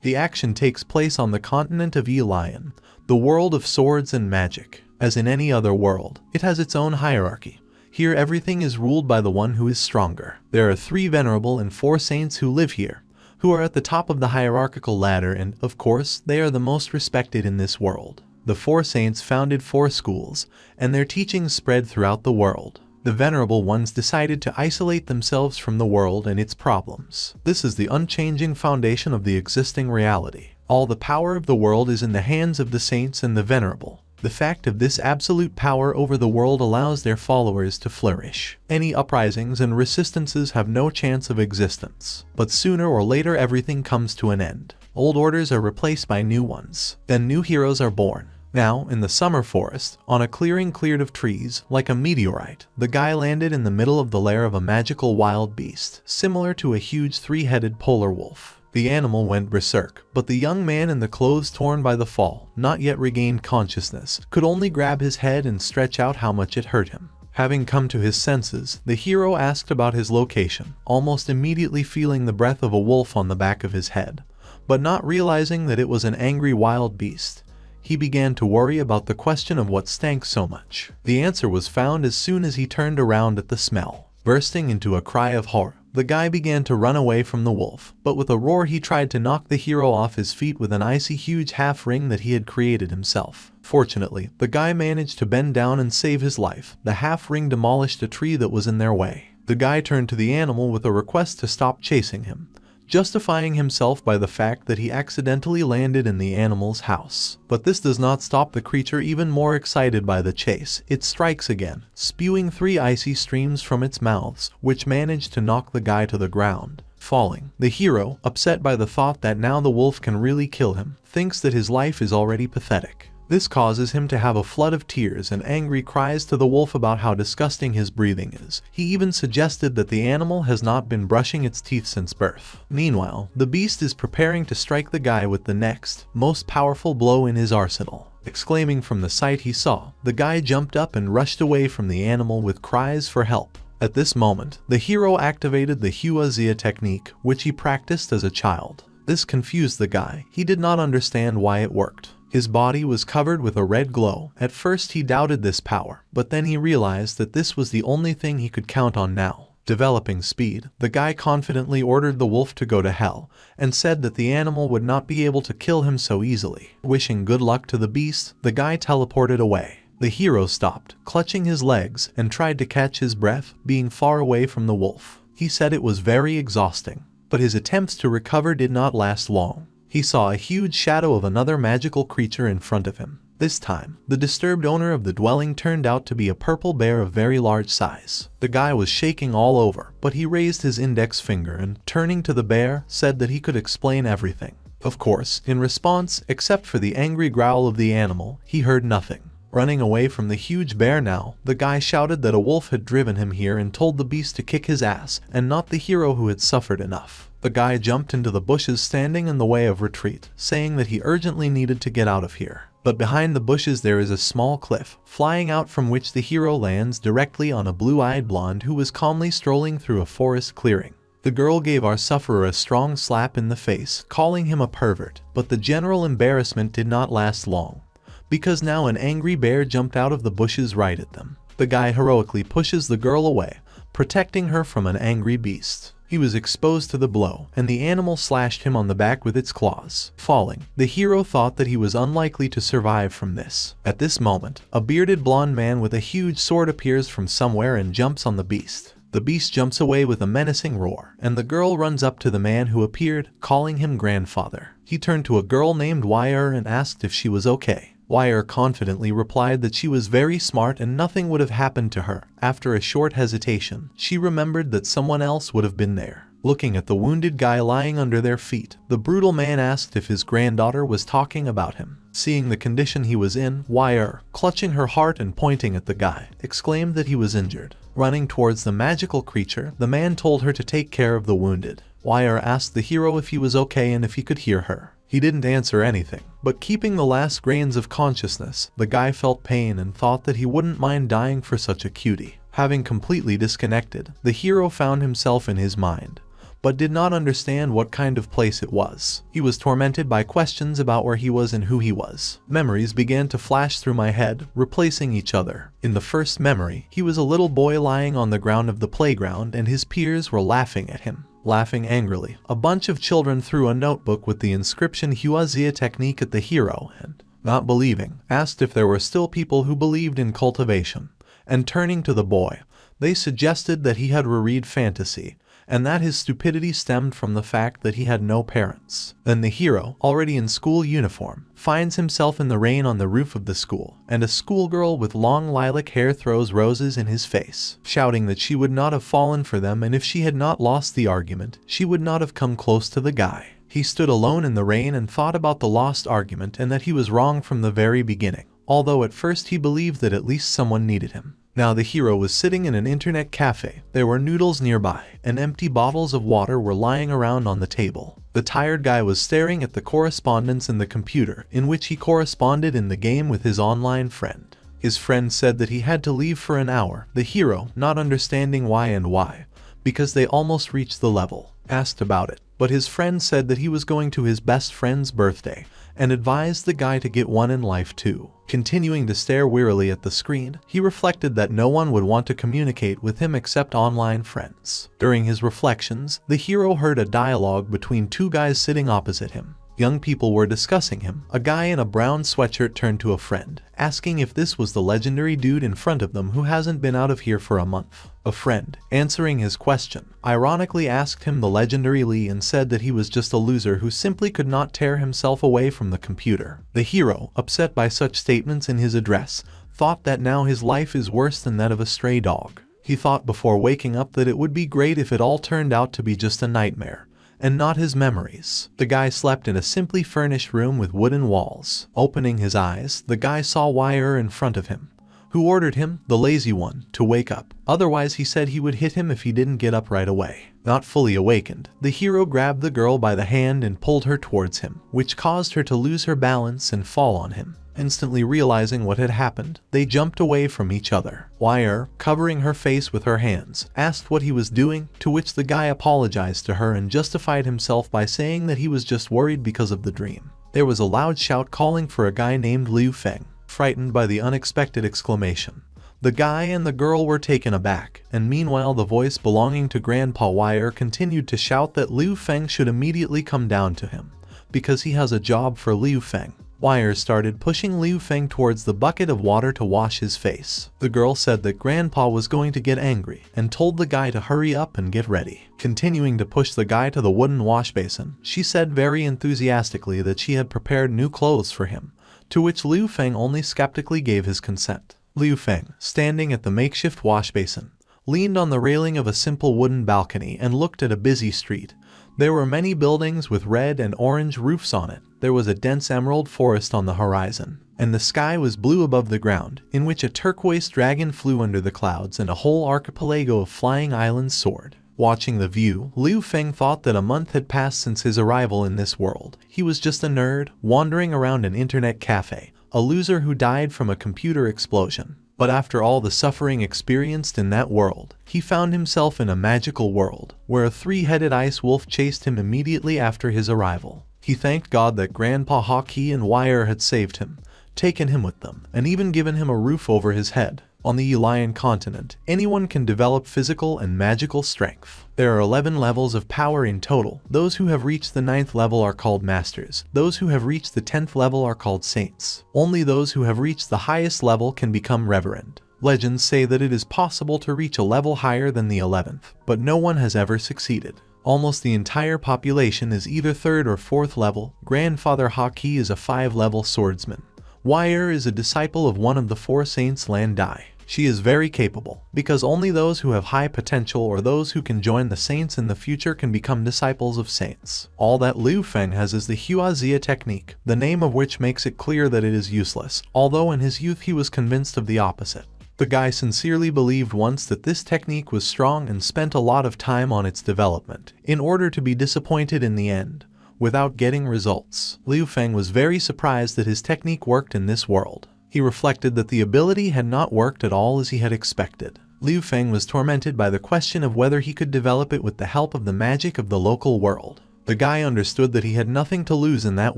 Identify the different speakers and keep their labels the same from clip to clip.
Speaker 1: The action takes place on the continent of Elion, the world of swords and magic. As in any other world, it has its own hierarchy. Here everything is ruled by the one who is stronger. There are 3 venerable and 4 saints who live here, who are at the top of the hierarchical ladder, and, of course, they are the most respected in this world. The 4 saints founded 4 schools, and their teachings spread throughout the world. The venerable ones decided to isolate themselves from the world and its problems. This is the unchanging foundation of the existing reality. All the power of the world is in the hands of the saints and the venerable. The fact of this absolute power over the world allows their followers to flourish. Any uprisings and resistances have no chance of existence. But sooner or later everything comes to an end. Old orders are replaced by new ones. Then new heroes are born. Now, in the summer forest, on a clearing cleared of trees, like a meteorite, the guy landed in the middle of the lair of a magical wild beast, similar to a huge 3-headed polar wolf. The animal went berserk, but the young man in the clothes torn by the fall, not yet regained consciousness, could only grab his head and stretch out how much it hurt him. Having come to his senses, the hero asked about his location, almost immediately feeling the breath of a wolf on the back of his head. But not realizing that it was an angry wild beast, he began to worry about the question of what stank so much. The answer was found as soon as he turned around at the smell. Bursting into a cry of horror, the guy began to run away from the wolf, but with a roar he tried to knock the hero off his feet with an icy huge half-ring that he had created himself. Fortunately, the guy managed to bend down and save his life. The half-ring demolished a tree that was in their way. The guy turned to the animal with a request to stop chasing him, justifying himself by the fact that he accidentally landed in the animal's house. But this does not stop the creature even more excited by the chase. It strikes again, spewing 3 icy streams from its mouths, which manage to knock the guy to the ground. Falling, the hero, upset by the thought that now the wolf can really kill him, thinks that his life is already pathetic. This causes him to have a flood of tears and angry cries to the wolf about how disgusting his breathing is. He even suggested that the animal has not been brushing its teeth since birth. Meanwhile, the beast is preparing to strike the guy with the next, most powerful blow in his arsenal. Exclaiming from the sight he saw, the guy jumped up and rushed away from the animal with cries for help. At this moment, the hero activated the Huazia technique, which he practiced as a child. This confused the guy. He did not understand why it worked. His body was covered with a red glow. At first he doubted this power, but then he realized that this was the only thing he could count on now. Developing speed, the guy confidently ordered the wolf to go to hell, and said that the animal would not be able to kill him so easily. Wishing good luck to the beast, the guy teleported away. The hero stopped, clutching his legs, and tried to catch his breath, being far away from the wolf. He said it was very exhausting, but his attempts to recover did not last long. He saw a huge shadow of another magical creature in front of him. This time, the disturbed owner of the dwelling turned out to be a purple bear of very large size. The guy was shaking all over, but he raised his index finger and, turning to the bear, said that he could explain everything. Of course, in response, except for the angry growl of the animal, he heard nothing. Running away from the huge bear now, the guy shouted that a wolf had driven him here and told the beast to kick his ass, and not the hero who had suffered enough. The guy jumped into the bushes standing in the way of retreat, saying that he urgently needed to get out of here. But behind the bushes there is a small cliff, flying out from which the hero lands directly on a blue-eyed blonde who was calmly strolling through a forest clearing. The girl gave our sufferer a strong slap in the face, calling him a pervert, but the general embarrassment did not last long, because now an angry bear jumped out of the bushes right at them. The guy heroically pushes the girl away, protecting her from an angry beast. He was exposed to the blow, and the animal slashed him on the back with its claws. Falling, the hero thought that he was unlikely to survive from this. At this moment, a bearded blonde man with a huge sword appears from somewhere and jumps on the beast. The beast jumps away with a menacing roar, and the girl runs up to the man who appeared, calling him grandfather. He turned to a girl named Wire and asked if she was okay. Wire confidently replied that she was very smart and nothing would have happened to her. After a short hesitation, she remembered that someone else would have been there. Looking at the wounded guy lying under their feet, the brutal man asked if his granddaughter was talking about him. Seeing the condition he was in, Wire, clutching her heart and pointing at the guy, exclaimed that he was injured. Running towards the magical creature, the man told her to take care of the wounded. Wire asked the hero if he was okay and if he could hear her. He didn't answer anything, but keeping the last grains of consciousness, the guy felt pain and thought that he wouldn't mind dying for such a cutie. Having completely disconnected, the hero found himself in his mind, but did not understand what kind of place it was. He was tormented by questions about where he was and who he was. Memories began to flash through my head, replacing each other. In the first memory, he was a little boy lying on the ground of the playground and his peers were laughing at him. Laughing angrily, a bunch of children threw a notebook with the inscription Huazia technique at the hero and, not believing, asked if there were still people who believed in cultivation. And turning to the boy, they suggested that he had reread fantasy, and that his stupidity stemmed from the fact that he had no parents. Then the hero, already in school uniform, finds himself in the rain on the roof of the school, and a schoolgirl with long lilac hair throws roses in his face, shouting that she would not have fallen for them, and if she had not lost the argument, she would not have come close to the guy. He stood alone in the rain and thought about the lost argument and that he was wrong from the very beginning, although at first he believed that at least someone needed him. Now the hero was sitting in an internet cafe. There were noodles nearby, and empty bottles of water were lying around on the table. The tired guy was staring at the correspondence in the computer, in which he corresponded in the game with his online friend. His friend said that he had to leave for an hour. The hero, not understanding why, because they almost reached the level, asked about it. But his friend said that he was going to his best friend's birthday, and advised the guy to get one in life too. Continuing to stare wearily at the screen, he reflected that no one would want to communicate with him except online friends. During his reflections, the hero heard a dialogue between two guys sitting opposite him. Young people were discussing him. A guy in a brown sweatshirt turned to a friend, asking if this was the legendary dude in front of them who hasn't been out of here for a month. A friend, answering his question, ironically asked him the legendary Lee and said that he was just a loser who simply could not tear himself away from the computer. The hero, upset by such statements in his address, thought that now his life is worse than that of a stray dog. He thought before waking up that it would be great if it all turned out to be just a nightmare, and not his memories. The guy slept in a simply furnished room with wooden walls. Opening his eyes, the guy saw Wire in front of him, who ordered him, the lazy one, to wake up. Otherwise, he said he would hit him if he didn't get up right away. Not fully awakened, the hero grabbed the girl by the hand and pulled her towards him, which caused her to lose her balance and fall on him. Instantly realizing what had happened, they jumped away from each other. Wire, covering her face with her hands, asked what he was doing, to which the guy apologized to her and justified himself by saying that he was just worried because of the dream. There was a loud shout calling for a guy named Liu Feng. Frightened by the unexpected exclamation, the guy and the girl were taken aback, and meanwhile the voice belonging to Grandpa Wire continued to shout that Liu Feng should immediately come down to him, because he has a job for Liu Feng. Wire started pushing Liu Feng towards the bucket of water to wash his face. The girl said that Grandpa was going to get angry, and told the guy to hurry up and get ready. Continuing to push the guy to the wooden wash basin, she said very enthusiastically that she had prepared new clothes for him, to which Liu Feng only skeptically gave his consent. Liu Feng, standing at the makeshift wash basin, leaned on the railing of a simple wooden balcony and looked at a busy street. There were many buildings with red and orange roofs on it. There was a dense emerald forest on the horizon, and the sky was blue above the ground, in which a turquoise dragon flew under the clouds and a whole archipelago of flying islands soared. Watching the view, Liu Feng thought that a month had passed since his arrival in this world. He was just a nerd, wandering around an internet cafe, a loser who died from a computer explosion. But after all the suffering experienced in that world, he found himself in a magical world, where a three-headed ice wolf chased him immediately after his arrival. He thanked God that Grandpa Hockey and Wire had saved him, taken him with them, and even given him a roof over his head. On the Elian continent, anyone can develop physical and magical strength. There are 11 levels of power in total. Those who have reached the 9th level are called masters. Those who have reached the 10th level are called saints. Only those who have reached the highest level can become reverend. Legends say that it is possible to reach a level higher than the 11th, but no one has ever succeeded. Almost the entire population is either 3rd or 4th level. Grandfather Hockey is a 5-level swordsman. Wire is a disciple of one of the 4 saints Lan Dai. She is very capable, because only those who have high potential or those who can join the saints in the future can become disciples of saints. All that Liu Feng has is the Huazia technique, the name of which makes it clear that it is useless, although in his youth he was convinced of the opposite. The guy sincerely believed once that this technique was strong and spent a lot of time on its development, in order to be disappointed in the end, without getting results. Liu Feng was very surprised that his technique worked in this world. He reflected that the ability had not worked at all as he had expected. Liu Feng was tormented by the question of whether he could develop it with the help of the magic of the local world. The guy understood that he had nothing to lose in that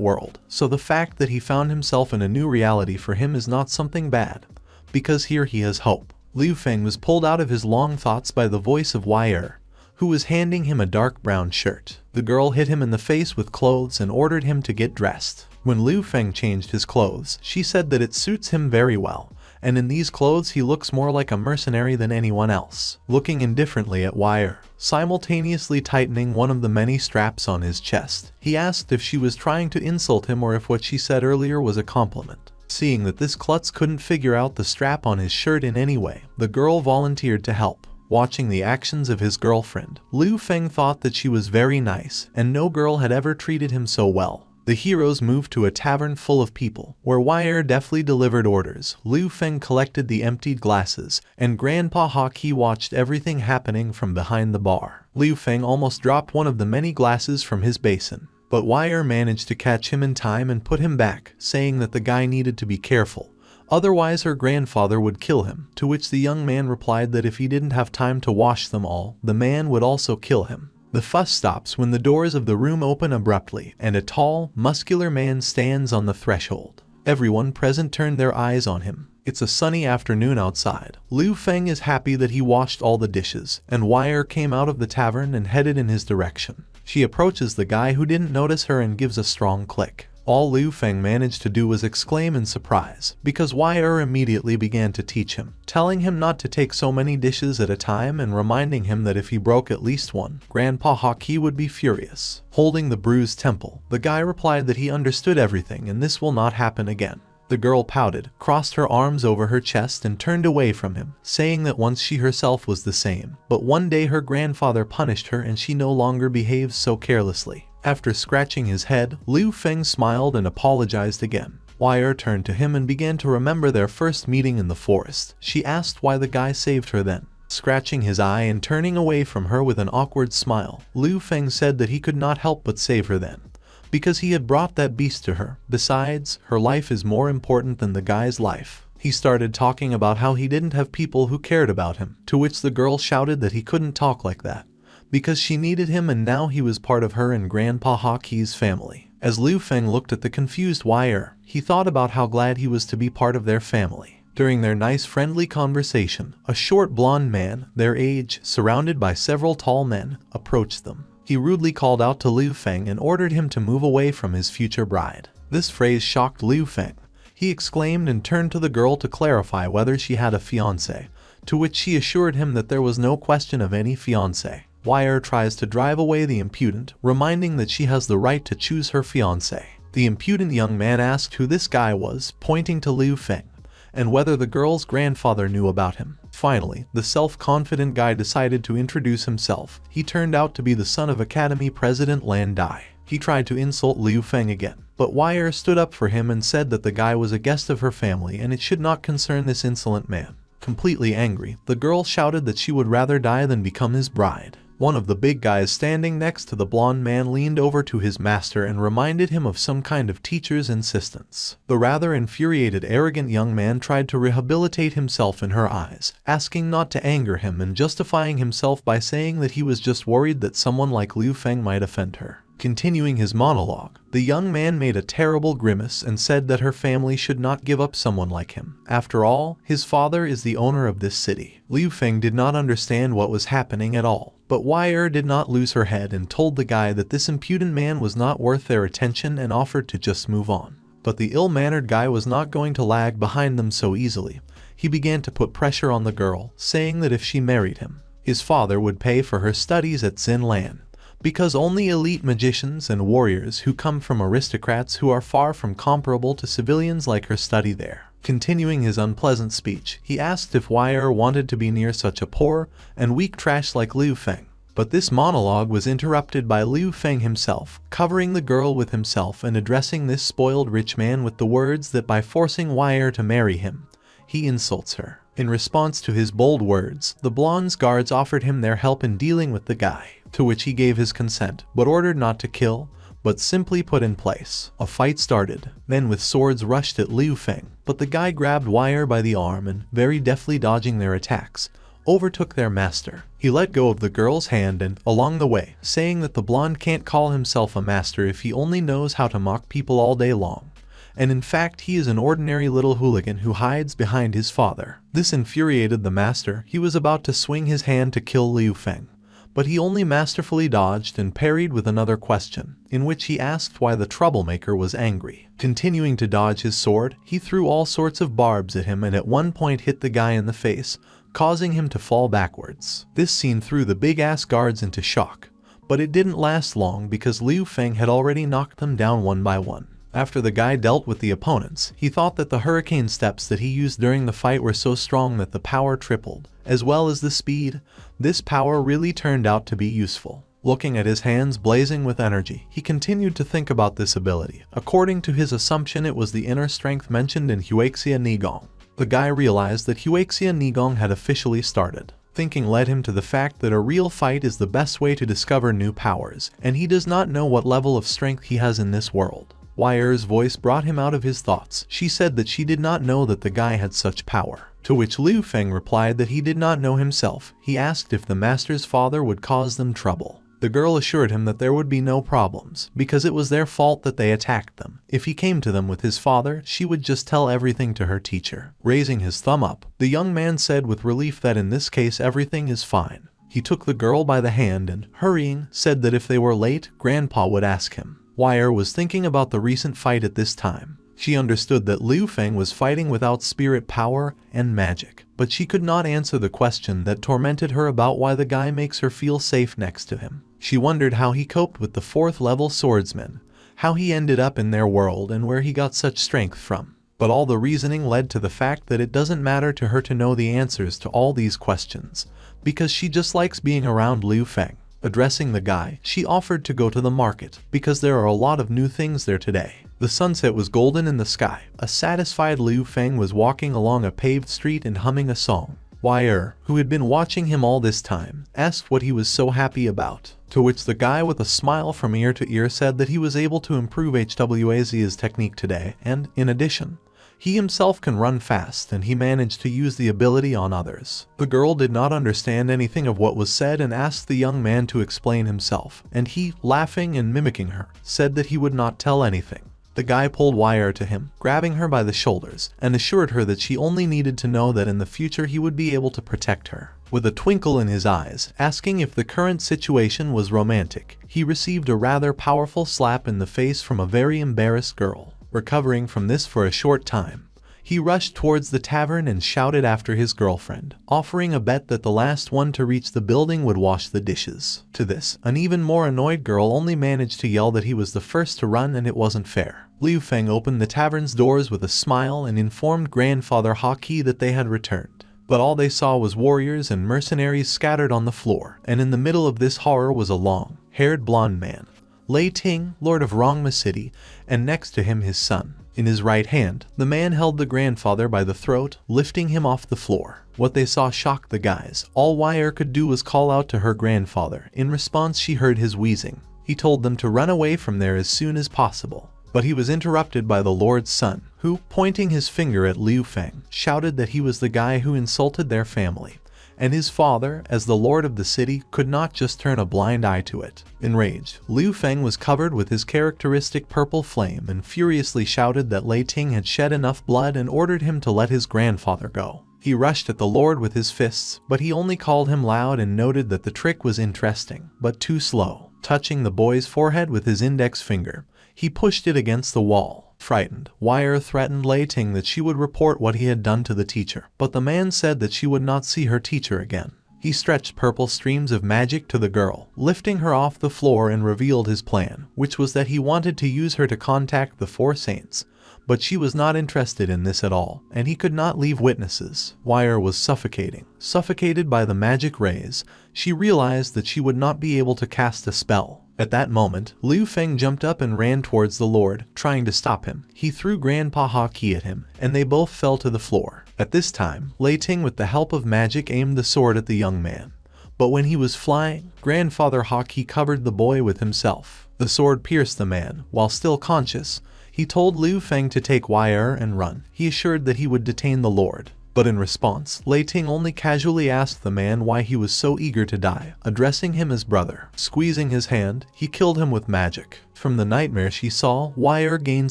Speaker 1: world, so the fact that he found himself in a new reality for him is not something bad, because here he has hope. Liu Feng was pulled out of his long thoughts by the voice of Wire, who was handing him a dark brown shirt. The girl hit him in the face with clothes and ordered him to get dressed. When Liu Feng changed his clothes, she said that it suits him very well, and in these clothes he looks more like a mercenary than anyone else. Looking indifferently at Wire, simultaneously tightening one of the many straps on his chest, he asked if she was trying to insult him or if what she said earlier was a compliment. Seeing that this klutz couldn't figure out the strap on his shirt in any way, the girl volunteered to help. Watching the actions of his girlfriend, Liu Feng thought that she was very nice, and no girl had ever treated him so well. The heroes moved to a tavern full of people, where Wire deftly delivered orders. Liu Feng collected the emptied glasses, and Grandpa Haki watched everything happening from behind the bar. Liu Feng almost dropped one of the many glasses from his basin, but Wire managed to catch him in time and put him back, saying that the guy needed to be careful, otherwise her grandfather would kill him, to which the young man replied that if he didn't have time to wash them all, the man would also kill him. The fuss stops when the doors of the room open abruptly, and a tall, muscular man stands on the threshold. Everyone present turned their eyes on him. It's a sunny afternoon outside. Liu Feng is happy that he washed all the dishes, and Wire came out of the tavern and headed in his direction. She approaches the guy who didn't notice her and gives a strong click. All Liu Feng managed to do was exclaim in surprise, because Wire immediately began to teach him, telling him not to take so many dishes at a time and reminding him that if he broke at least one, Grandpa Haki would be furious. Holding the bruised temple, the guy replied that he understood everything and this will not happen again. The girl pouted, crossed her arms over her chest and turned away from him, saying that once she herself was the same, but one day her grandfather punished her and she no longer behaves so carelessly. After scratching his head, Liu Feng smiled and apologized again. Wire turned to him and began to remember their first meeting in the forest. She asked why the guy saved her then. Scratching his eye and turning away from her with an awkward smile, Liu Feng said that he could not help but save her then, because he had brought that beast to her. Besides, her life is more important than the guy's life. He started talking about how he didn't have people who cared about him, to which the girl shouted that he couldn't talk like that, because she needed him and now he was part of her and Grandpa Haki's family. As Liu Feng looked at the confused Wire, he thought about how glad he was to be part of their family. During their nice friendly conversation, a short blonde man, their age, surrounded by several tall men, approached them. He rudely called out to Liu Feng and ordered him to move away from his future bride. This phrase shocked Liu Feng. He exclaimed and turned to the girl to clarify whether she had a fiancé, to which she assured him that there was no question of any fiancé. Wire tries to drive away the impudent, reminding that she has the right to choose her fiancé. The impudent young man asked who this guy was, pointing to Liu Feng, and whether the girl's grandfather knew about him. Finally, the self-confident guy decided to introduce himself. He turned out to be the son of Academy President Lan Dai. He tried to insult Liu Feng again, but Wire stood up for him and said that the guy was a guest of her family and it should not concern this insolent man. Completely angry, the girl shouted that she would rather die than become his bride. One of the big guys standing next to the blonde man leaned over to his master and reminded him of some kind of teacher's insistence. The rather infuriated, arrogant young man tried to rehabilitate himself in her eyes, asking not to anger him and justifying himself by saying that he was just worried that someone like Liu Feng might offend her. Continuing his monologue, the young man made a terrible grimace and said that her family should not give up someone like him. After all, his father is the owner of this city. Liu Feng did not understand what was happening at all, but Wire did not lose her head and told the guy that this impudent man was not worth their attention and offered to just move on. But the ill-mannered guy was not going to lag behind them so easily. He began to put pressure on the girl, saying that if she married him, his father would pay for her studies at Xinlan, because only elite magicians and warriors who come from aristocrats who are far from comparable to civilians like her study there. Continuing his unpleasant speech, he asked if Wire wanted to be near such a poor and weak trash like Liu Feng. But this monologue was interrupted by Liu Feng himself, covering the girl with himself and addressing this spoiled rich man with the words that by forcing Wire to marry him, he insults her. In response to his bold words, the blonde's guards offered him their help in dealing with the guy, to which he gave his consent, but ordered not to kill, but simply put in place. A fight started. Men with swords rushed at Liu Feng, but the guy grabbed Wire by the arm and, very deftly dodging their attacks, overtook their master. He let go of the girl's hand and, along the way, saying that the blonde can't call himself a master if he only knows how to mock people all day long. And in fact he is an ordinary little hooligan who hides behind his father. This infuriated the master. He was about to swing his hand to kill Liu Feng, but he only masterfully dodged and parried with another question, in which he asked why the troublemaker was angry. Continuing to dodge his sword, he threw all sorts of barbs at him and at one point hit the guy in the face, causing him to fall backwards. This scene threw the big-ass guards into shock, but it didn't last long because Liu Feng had already knocked them down one by one. After the guy dealt with the opponents, he thought that the hurricane steps that he used during the fight were so strong that the power tripled, as well as the speed. This power really turned out to be useful. Looking at his hands blazing with energy, he continued to think about this ability. According to his assumption, it was the inner strength mentioned in Huaxia Nigong. The guy realized that Huaxia Nigong had officially started. Thinking led him to the fact that a real fight is the best way to discover new powers, and he does not know what level of strength he has in this world. Wire's voice brought him out of his thoughts. She said that she did not know that the guy had such power. To which Liu Feng replied that he did not know himself. He asked if the master's father would cause them trouble. The girl assured him that there would be no problems, because it was their fault that they attacked them. If he came to them with his father, she would just tell everything to her teacher. Raising his thumb up, the young man said with relief that in this case everything is fine. He took the girl by the hand and, hurrying, said that if they were late, Grandpa would ask him. Wire was thinking about the recent fight at this time. She understood that Liu Feng was fighting without spirit power and magic, but she could not answer the question that tormented her about why the guy makes her feel safe next to him. She wondered how he coped with the 4th level swordsman, how he ended up in their world and where he got such strength from. But all the reasoning led to the fact that it doesn't matter to her to know the answers to all these questions, because she just likes being around Liu Feng. Addressing the guy, she offered to go to the market, because there are a lot of new things there today. The sunset was golden in the sky. A satisfied Liu Feng was walking along a paved street and humming a song. Wire, who had been watching him all this time, asked what he was so happy about, to which the guy with a smile from ear to ear said that he was able to improve HWAZ's technique today, and, in addition, he himself can run fast and he managed to use the ability on others. The girl did not understand anything of what was said and asked the young man to explain himself, and he, laughing and mimicking her, said that he would not tell anything. The guy pulled Wire to him, grabbing her by the shoulders, and assured her that she only needed to know that in the future he would be able to protect her. With a twinkle in his eyes, asking if the current situation was romantic, he received a rather powerful slap in the face from a very embarrassed girl. Recovering from this for a short time, he rushed towards the tavern and shouted after his girlfriend, offering a bet that the last one to reach the building would wash the dishes. To this, an even more annoyed girl only managed to yell that he was the first to run and it wasn't fair. Liu Feng opened the tavern's doors with a smile and informed Grandfather Haki that they had returned. But all they saw was warriors and mercenaries scattered on the floor, and in the middle of this horror was a long-haired blonde man, Lei Ting, Lord of Rongma City, and next to him his son. In his right hand, the man held the grandfather by the throat, lifting him off the floor. What they saw shocked the guys. All Wire could do was call out to her grandfather. In response, she heard his wheezing. He told them to run away from there as soon as possible. But he was interrupted by the Lord's son, who, pointing his finger at Liu Feng, shouted that he was the guy who insulted their family. And his father, as the lord of the city, could not just turn a blind eye to it. Enraged, Liu Feng was covered with his characteristic purple flame and furiously shouted that Lei Ting had shed enough blood and ordered him to let his grandfather go. He rushed at the lord with his fists, but he only called him loud and noted that the trick was interesting, but too slow. Touching the boy's forehead with his index finger, he pushed it against the wall. Frightened, Wire threatened Lei Ting that she would report what he had done to the teacher, but the man said that she would not see her teacher again. He stretched purple streams of magic to the girl, lifting her off the floor, and revealed his plan, which was that he wanted to use her to contact the 4 saints. But she was not interested in this at all, and he could not leave witnesses. Wire was suffocated by the magic rays. She realized that she would not be able to cast a spell. At that moment, Liu Feng jumped up and ran towards the Lord, trying to stop him. He threw Grandpa Haki at him, and they both fell to the floor. At this time, Lei Ting with the help of magic aimed the sword at the young man. But when he was flying, Grandfather Haki covered the boy with himself. The sword pierced the man, while still conscious. He told Liu Feng to take Wire and run. He assured that he would detain the Lord. But in response, Lei Ting only casually asked the man why he was so eager to die, addressing him as brother. Squeezing his hand, he killed him with magic. From the nightmare she saw, Wei gained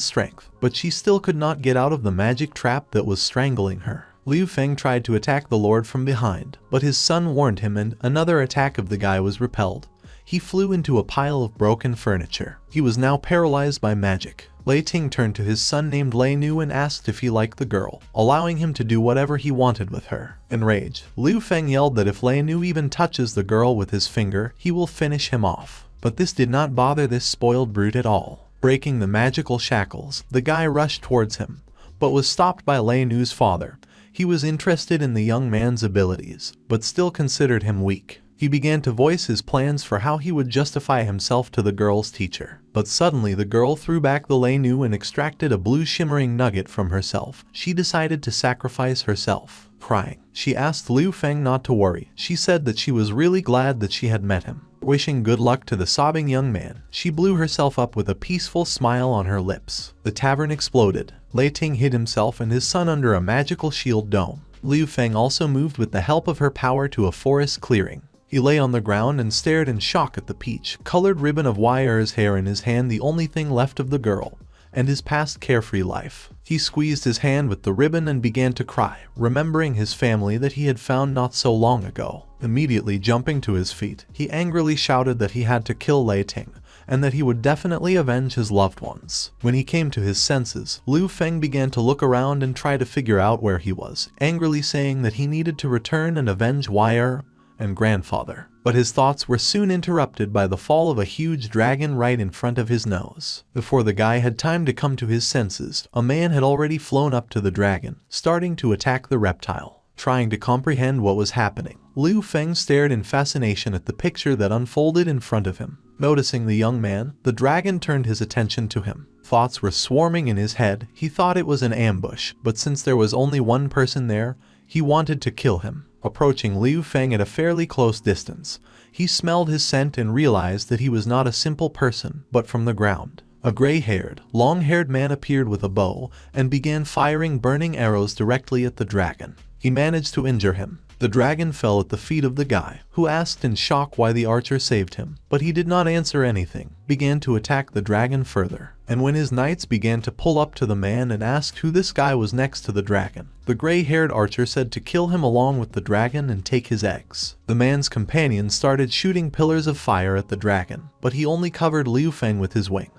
Speaker 1: strength, but she still could not get out of the magic trap that was strangling her. Liu Feng tried to attack the lord from behind, but his son warned him and another attack of the guy was repelled. He flew into a pile of broken furniture. He was now paralyzed by magic. Lei Ting turned to his son named Lei Nu and asked if he liked the girl, allowing him to do whatever he wanted with her. Enraged, Liu Feng yelled that if Lei Nu even touches the girl with his finger, he will finish him off. But this did not bother this spoiled brute at all. Breaking the magical shackles, the guy rushed towards him, but was stopped by Lei Nu's father. He was interested in the young man's abilities, but still considered him weak. He began to voice his plans for how he would justify himself to the girl's teacher. But suddenly the girl threw back the Lei Nu and extracted a blue shimmering nugget from herself. She decided to sacrifice herself. Crying, she asked Liu Feng not to worry. She said that she was really glad that she had met him. Wishing good luck to the sobbing young man, she blew herself up with a peaceful smile on her lips. The tavern exploded. Lei Ting hid himself and his son under a magical shield dome. Liu Feng also moved with the help of her power to a forest clearing. He lay on the ground and stared in shock at the peach-colored ribbon of Weir's hair in his hand, the only thing left of the girl, and his past carefree life. He squeezed his hand with the ribbon and began to cry, remembering his family that he had found not so long ago. Immediately jumping to his feet, he angrily shouted that he had to kill Lei Ting, and that he would definitely avenge his loved ones. When he came to his senses, Liu Feng began to look around and try to figure out where he was, angrily saying that he needed to return and avenge Weir and grandfather. But his thoughts were soon interrupted by the fall of a huge dragon right in front of his nose. Before the guy had time to come to his senses, a man had already flown up to the dragon, starting to attack the reptile. Trying to comprehend what was happening, Liu Feng stared in fascination at the picture that unfolded in front of him. Noticing the young man, the dragon turned his attention to him. Thoughts were swarming in his head. He thought it was an ambush, but since there was only one person there, he wanted to kill him. Approaching Liu Feng at a fairly close distance, he smelled his scent and realized that he was not a simple person, but from the ground. A gray-haired, long-haired man appeared with a bow and began firing burning arrows directly at the dragon. He managed to injure him. The dragon fell at the feet of the guy, who asked in shock why the archer saved him, but he did not answer anything, began to attack the dragon further. And when his knights began to pull up to the man and asked who this guy was next to the dragon, the gray-haired archer said to kill him along with the dragon and take his eggs. The man's companions started shooting pillars of fire at the dragon, but he only covered Liu Feng with his wing,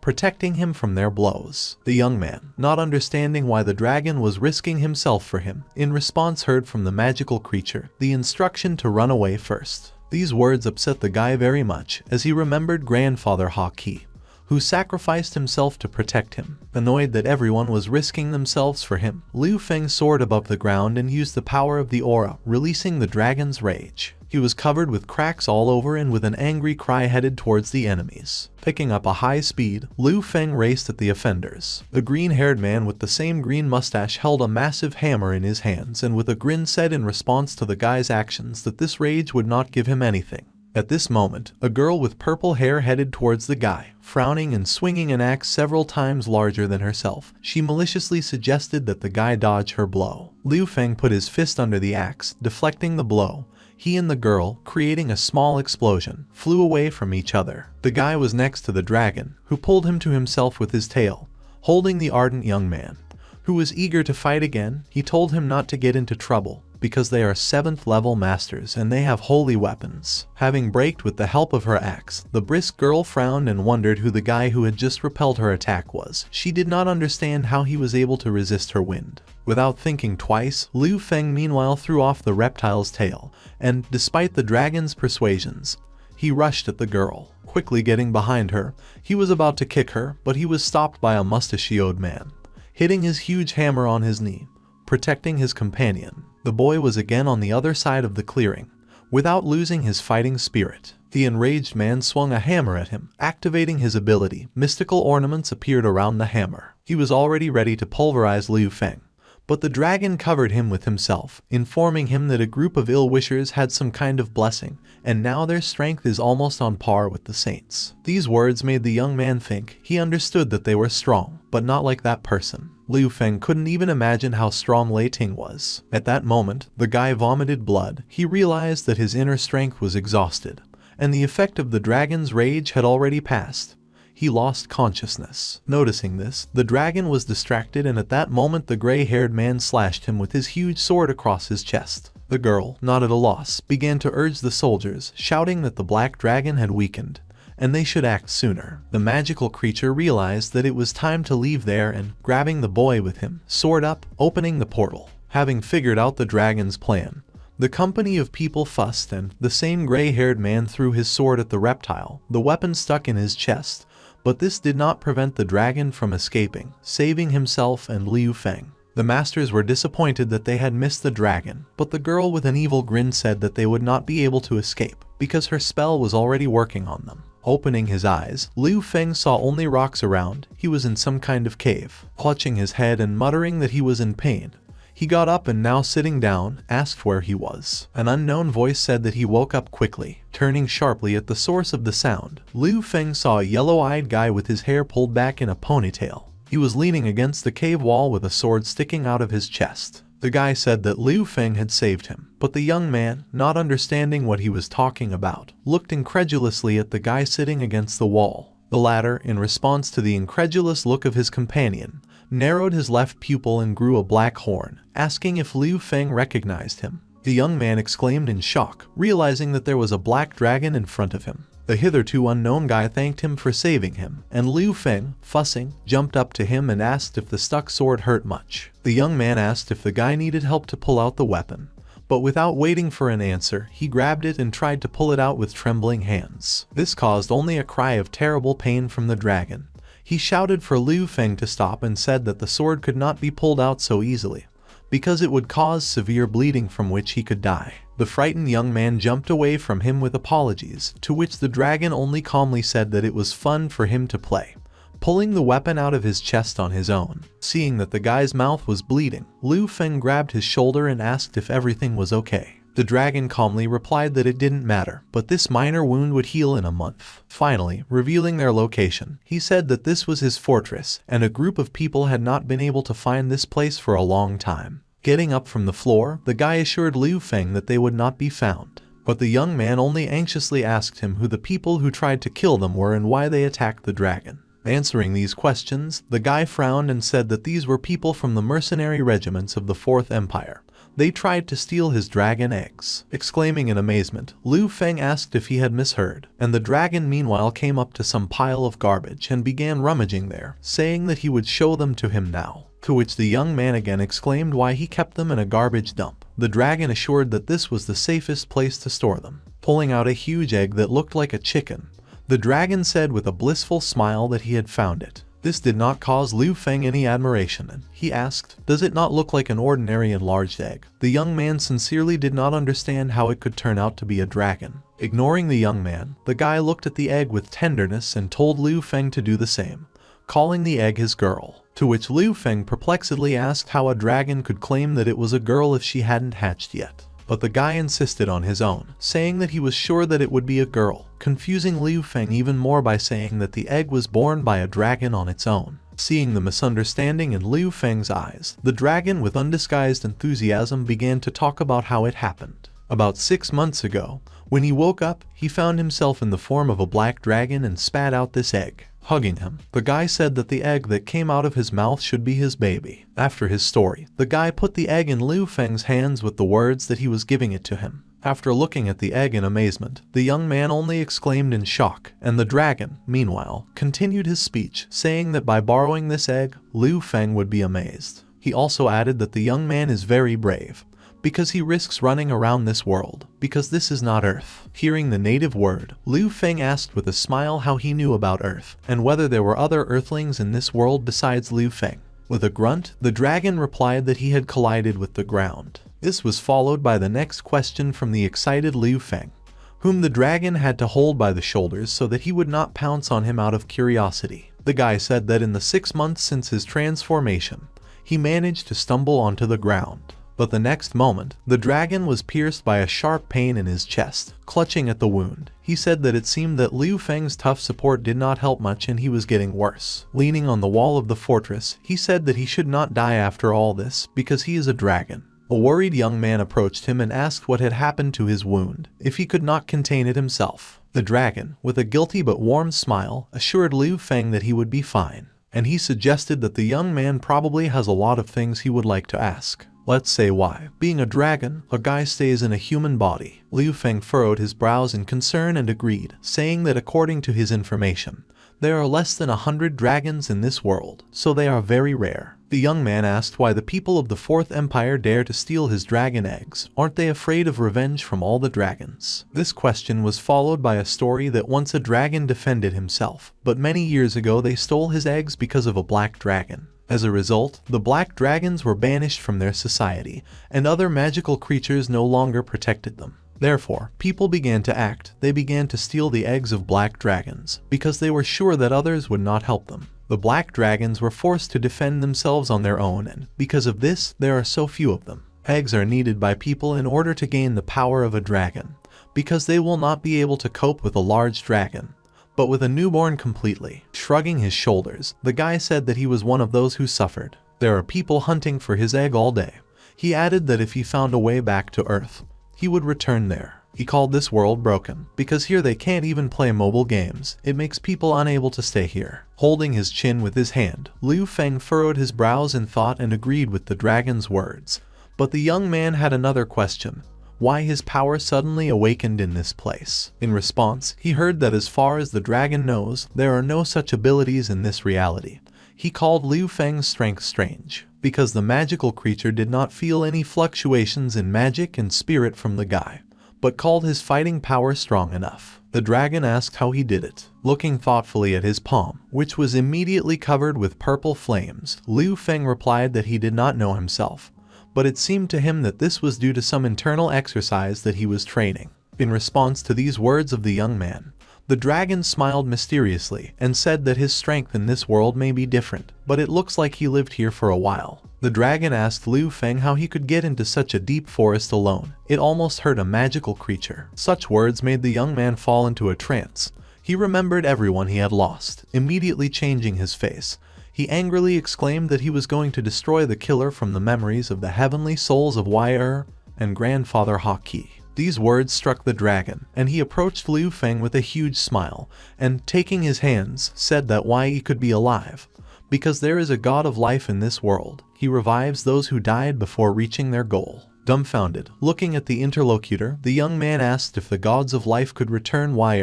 Speaker 1: protecting him from their blows. The young man, not understanding why the dragon was risking himself for him, in response heard from the magical creature the instruction to run away first. These words upset the guy very much, as he remembered grandfather Haki, who sacrificed himself to protect him. Annoyed that everyone was risking themselves for him, Liu Feng soared above the ground and used the power of the aura, releasing the dragon's rage. He was covered with cracks all over and with an angry cry headed towards the enemies. Picking up a high speed, Liu Feng raced at the offenders. The green-haired man with the same green mustache held a massive hammer in his hands and with a grin said in response to the guy's actions that this rage would not give him anything. At this moment, a girl with purple hair headed towards the guy, frowning and swinging an axe several times larger than herself. She maliciously suggested that the guy dodge her blow. Liu Feng put his fist under the axe, deflecting the blow. He and the girl, creating a small explosion, flew away from each other. The guy was next to the dragon, who pulled him to himself with his tail, holding the ardent young man, who was eager to fight again. He told him not to get into trouble, because they are 7th level masters and they have holy weapons. Having braked with the help of her axe, the brisk girl frowned and wondered who the guy who had just repelled her attack was. She did not understand how he was able to resist her wind. Without thinking twice, Liu Feng meanwhile threw off the reptile's tail, and, despite the dragon's persuasions, he rushed at the girl. Quickly getting behind her, he was about to kick her, but he was stopped by a mustachioed man, hitting his huge hammer on his knee, protecting his companion. The boy was again on the other side of the clearing, without losing his fighting spirit. The enraged man swung a hammer at him, activating his ability. Mystical ornaments appeared around the hammer. He was already ready to pulverize Liu Feng, but the dragon covered him with himself, informing him that a group of ill-wishers had some kind of blessing, and now their strength is almost on par with the saints. These words made the young man think. He understood that they were strong, but not like that person. Liu Feng couldn't even imagine how strong Lei Ting was. At that moment, the guy vomited blood. He realized that his inner strength was exhausted, and the effect of the dragon's rage had already passed. He lost consciousness. Noticing this, the dragon was distracted, and at that moment the gray-haired man slashed him with his huge sword across his chest. The girl, not at a loss, began to urge the soldiers, shouting that the black dragon had weakened, and they should act sooner. The magical creature realized that it was time to leave there and, grabbing the boy with him, sword up, opening the portal. Having figured out the dragon's plan, the company of people fussed, and the same gray-haired man threw his sword at the reptile. The weapon stuck in his chest, but this did not prevent the dragon from escaping, saving himself and Liu Feng. The masters were disappointed that they had missed the dragon, but the girl with an evil grin said that they would not be able to escape, because her spell was already working on them. Opening his eyes, Liu Feng saw only rocks around. He was in some kind of cave. Clutching his head and muttering that he was in pain, he got up and, now sitting down, asked where he was. An unknown voice said that he woke up quickly. Turning sharply at the source of the sound, Liu Feng saw a yellow-eyed guy with his hair pulled back in a ponytail. He was leaning against the cave wall with a sword sticking out of his chest. The guy said that Liu Feng had saved him, but the young man, not understanding what he was talking about, looked incredulously at the guy sitting against the wall. The latter, in response to the incredulous look of his companion, narrowed his left pupil and grew a black horn, asking if Liu Feng recognized him. The young man exclaimed in shock, realizing that there was a black dragon in front of him. The hitherto unknown guy thanked him for saving him, and Liu Feng, fussing, jumped up to him and asked if the stuck sword hurt much. The young man asked if the guy needed help to pull out the weapon, but without waiting for an answer, he grabbed it and tried to pull it out with trembling hands. This caused only a cry of terrible pain from the dragon. He shouted for Liu Feng to stop and said that the sword could not be pulled out so easily, because it would cause severe bleeding from which he could die. The frightened young man jumped away from him with apologies, to which the dragon only calmly said that it was fun for him to play, pulling the weapon out of his chest on his own. Seeing that the guy's mouth was bleeding, Liu Feng grabbed his shoulder and asked if everything was okay. The dragon calmly replied that it didn't matter, but this minor wound would heal in a month. Finally, revealing their location, he said that this was his fortress, and a group of people had not been able to find this place for a long time. Getting up from the floor, the guy assured Liu Feng that they would not be found. But the young man only anxiously asked him who the people who tried to kill them were and why they attacked the dragon. Answering these questions, the guy frowned and said that these were people from the mercenary regiments of the Fourth Empire. They tried to steal his dragon eggs. Exclaiming in amazement, Liu Feng asked if he had misheard, and the dragon meanwhile came up to some pile of garbage and began rummaging there, saying that he would show them to him now. To which the young man again exclaimed why he kept them in a garbage dump. The dragon assured that this was the safest place to store them. Pulling out a huge egg that looked like a chicken, the dragon said with a blissful smile that he had found it. This did not cause Liu Feng any admiration, and he asked, "Does it not look like an ordinary enlarged egg?" The young man sincerely did not understand how it could turn out to be a dragon. Ignoring the young man, the guy looked at the egg with tenderness and told Liu Feng to do the same, calling the egg his girl. To which Liu Feng perplexedly asked how a dragon could claim that it was a girl if she hadn't hatched yet. But the guy insisted on his own, saying that he was sure that it would be a girl, confusing Liu Feng even more by saying that the egg was born by a dragon on its own. Seeing the misunderstanding in Liu Feng's eyes, the dragon with undisguised enthusiasm began to talk about how it happened. About 6 months ago, when he woke up, he found himself in the form of a black dragon and spat out this egg. Hugging him, the guy said that the egg that came out of his mouth should be his baby. After his story, the guy put the egg in Liu Feng's hands with the words that he was giving it to him. After looking at the egg in amazement, the young man only exclaimed in shock, and the dragon, meanwhile, continued his speech, saying that by borrowing this egg, Liu Feng would be amazed. He also added that the young man is very brave, because he risks running around this world, because this is not Earth. Hearing the native word, Liu Feng asked with a smile how he knew about Earth, and whether there were other Earthlings in this world besides Liu Feng. With a grunt, the dragon replied that he had collided with the ground. This was followed by the next question from the excited Liu Feng, whom the dragon had to hold by the shoulders so that he would not pounce on him out of curiosity. The guy said that in the 6 months since his transformation, he managed to stumble onto the ground. But the next moment, the dragon was pierced by a sharp pain in his chest. Clutching at the wound, he said that it seemed that Liu Feng's tough support did not help much and he was getting worse. Leaning on the wall of the fortress, he said that he should not die after all this because he is a dragon. A worried young man approached him and asked what had happened to his wound, if he could not contain it himself. The dragon, with a guilty but warm smile, assured Liu Feng that he would be fine, and he suggested that the young man probably has a lot of things he would like to ask. Let's say why, being a dragon, a guy stays in a human body. Liu Feng furrowed his brows in concern and agreed, saying that according to his information, there are less than 100 dragons in this world, so they are very rare. The young man asked why the people of the Fourth Empire dare to steal his dragon eggs. Aren't they afraid of revenge from all the dragons? This question was followed by a story that once a dragon defended himself, but many years ago they stole his eggs because of a black dragon. As a result, the black dragons were banished from their society, and other magical creatures no longer protected them. Therefore, people began to act. They began to steal the eggs of black dragons, because they were sure that others would not help them. The black dragons were forced to defend themselves on their own, and because of this, there are so few of them. Eggs are needed by people in order to gain the power of a dragon, because they will not be able to cope with a large dragon, but with a newborn completely. Shrugging his shoulders, the guy said that he was one of those who suffered. There are people hunting for his egg all day. He added that if he found a way back to Earth, he would return there. He called this world broken, because here they can't even play mobile games. It makes people unable to stay here. Holding his chin with his hand, Liu Feng furrowed his brows in thought and agreed with the dragon's words. But the young man had another question. Why his power suddenly awakened in this place? In response, he heard that as far as the dragon knows, there are no such abilities in this reality. He called Liu Feng's strength strange, because the magical creature did not feel any fluctuations in magic and spirit from the guy, but called his fighting power strong enough. The dragon asked how he did it. Looking thoughtfully at his palm, which was immediately covered with purple flames, Liu Feng replied that he did not know himself, but it seemed to him that this was due to some internal exercise that he was training. In response to these words of the young man, the dragon smiled mysteriously and said that his strength in this world may be different, but it looks like he lived here for a while. The dragon asked Liu Feng how he could get into such a deep forest alone. It almost hurt a magical creature. Such words made the young man fall into a trance. He remembered everyone he had lost, immediately changing his face. He angrily exclaimed that he was going to destroy the killer from the memories of the heavenly souls of Wai and grandfather Haki. These words struck the dragon, and he approached Liu Feng with a huge smile, and taking his hands, said that Wai could be alive, because there is a god of life in this world. He revives those who died before reaching their goal. Dumbfounded, looking at the interlocutor, the young man asked if the gods of life could return Wai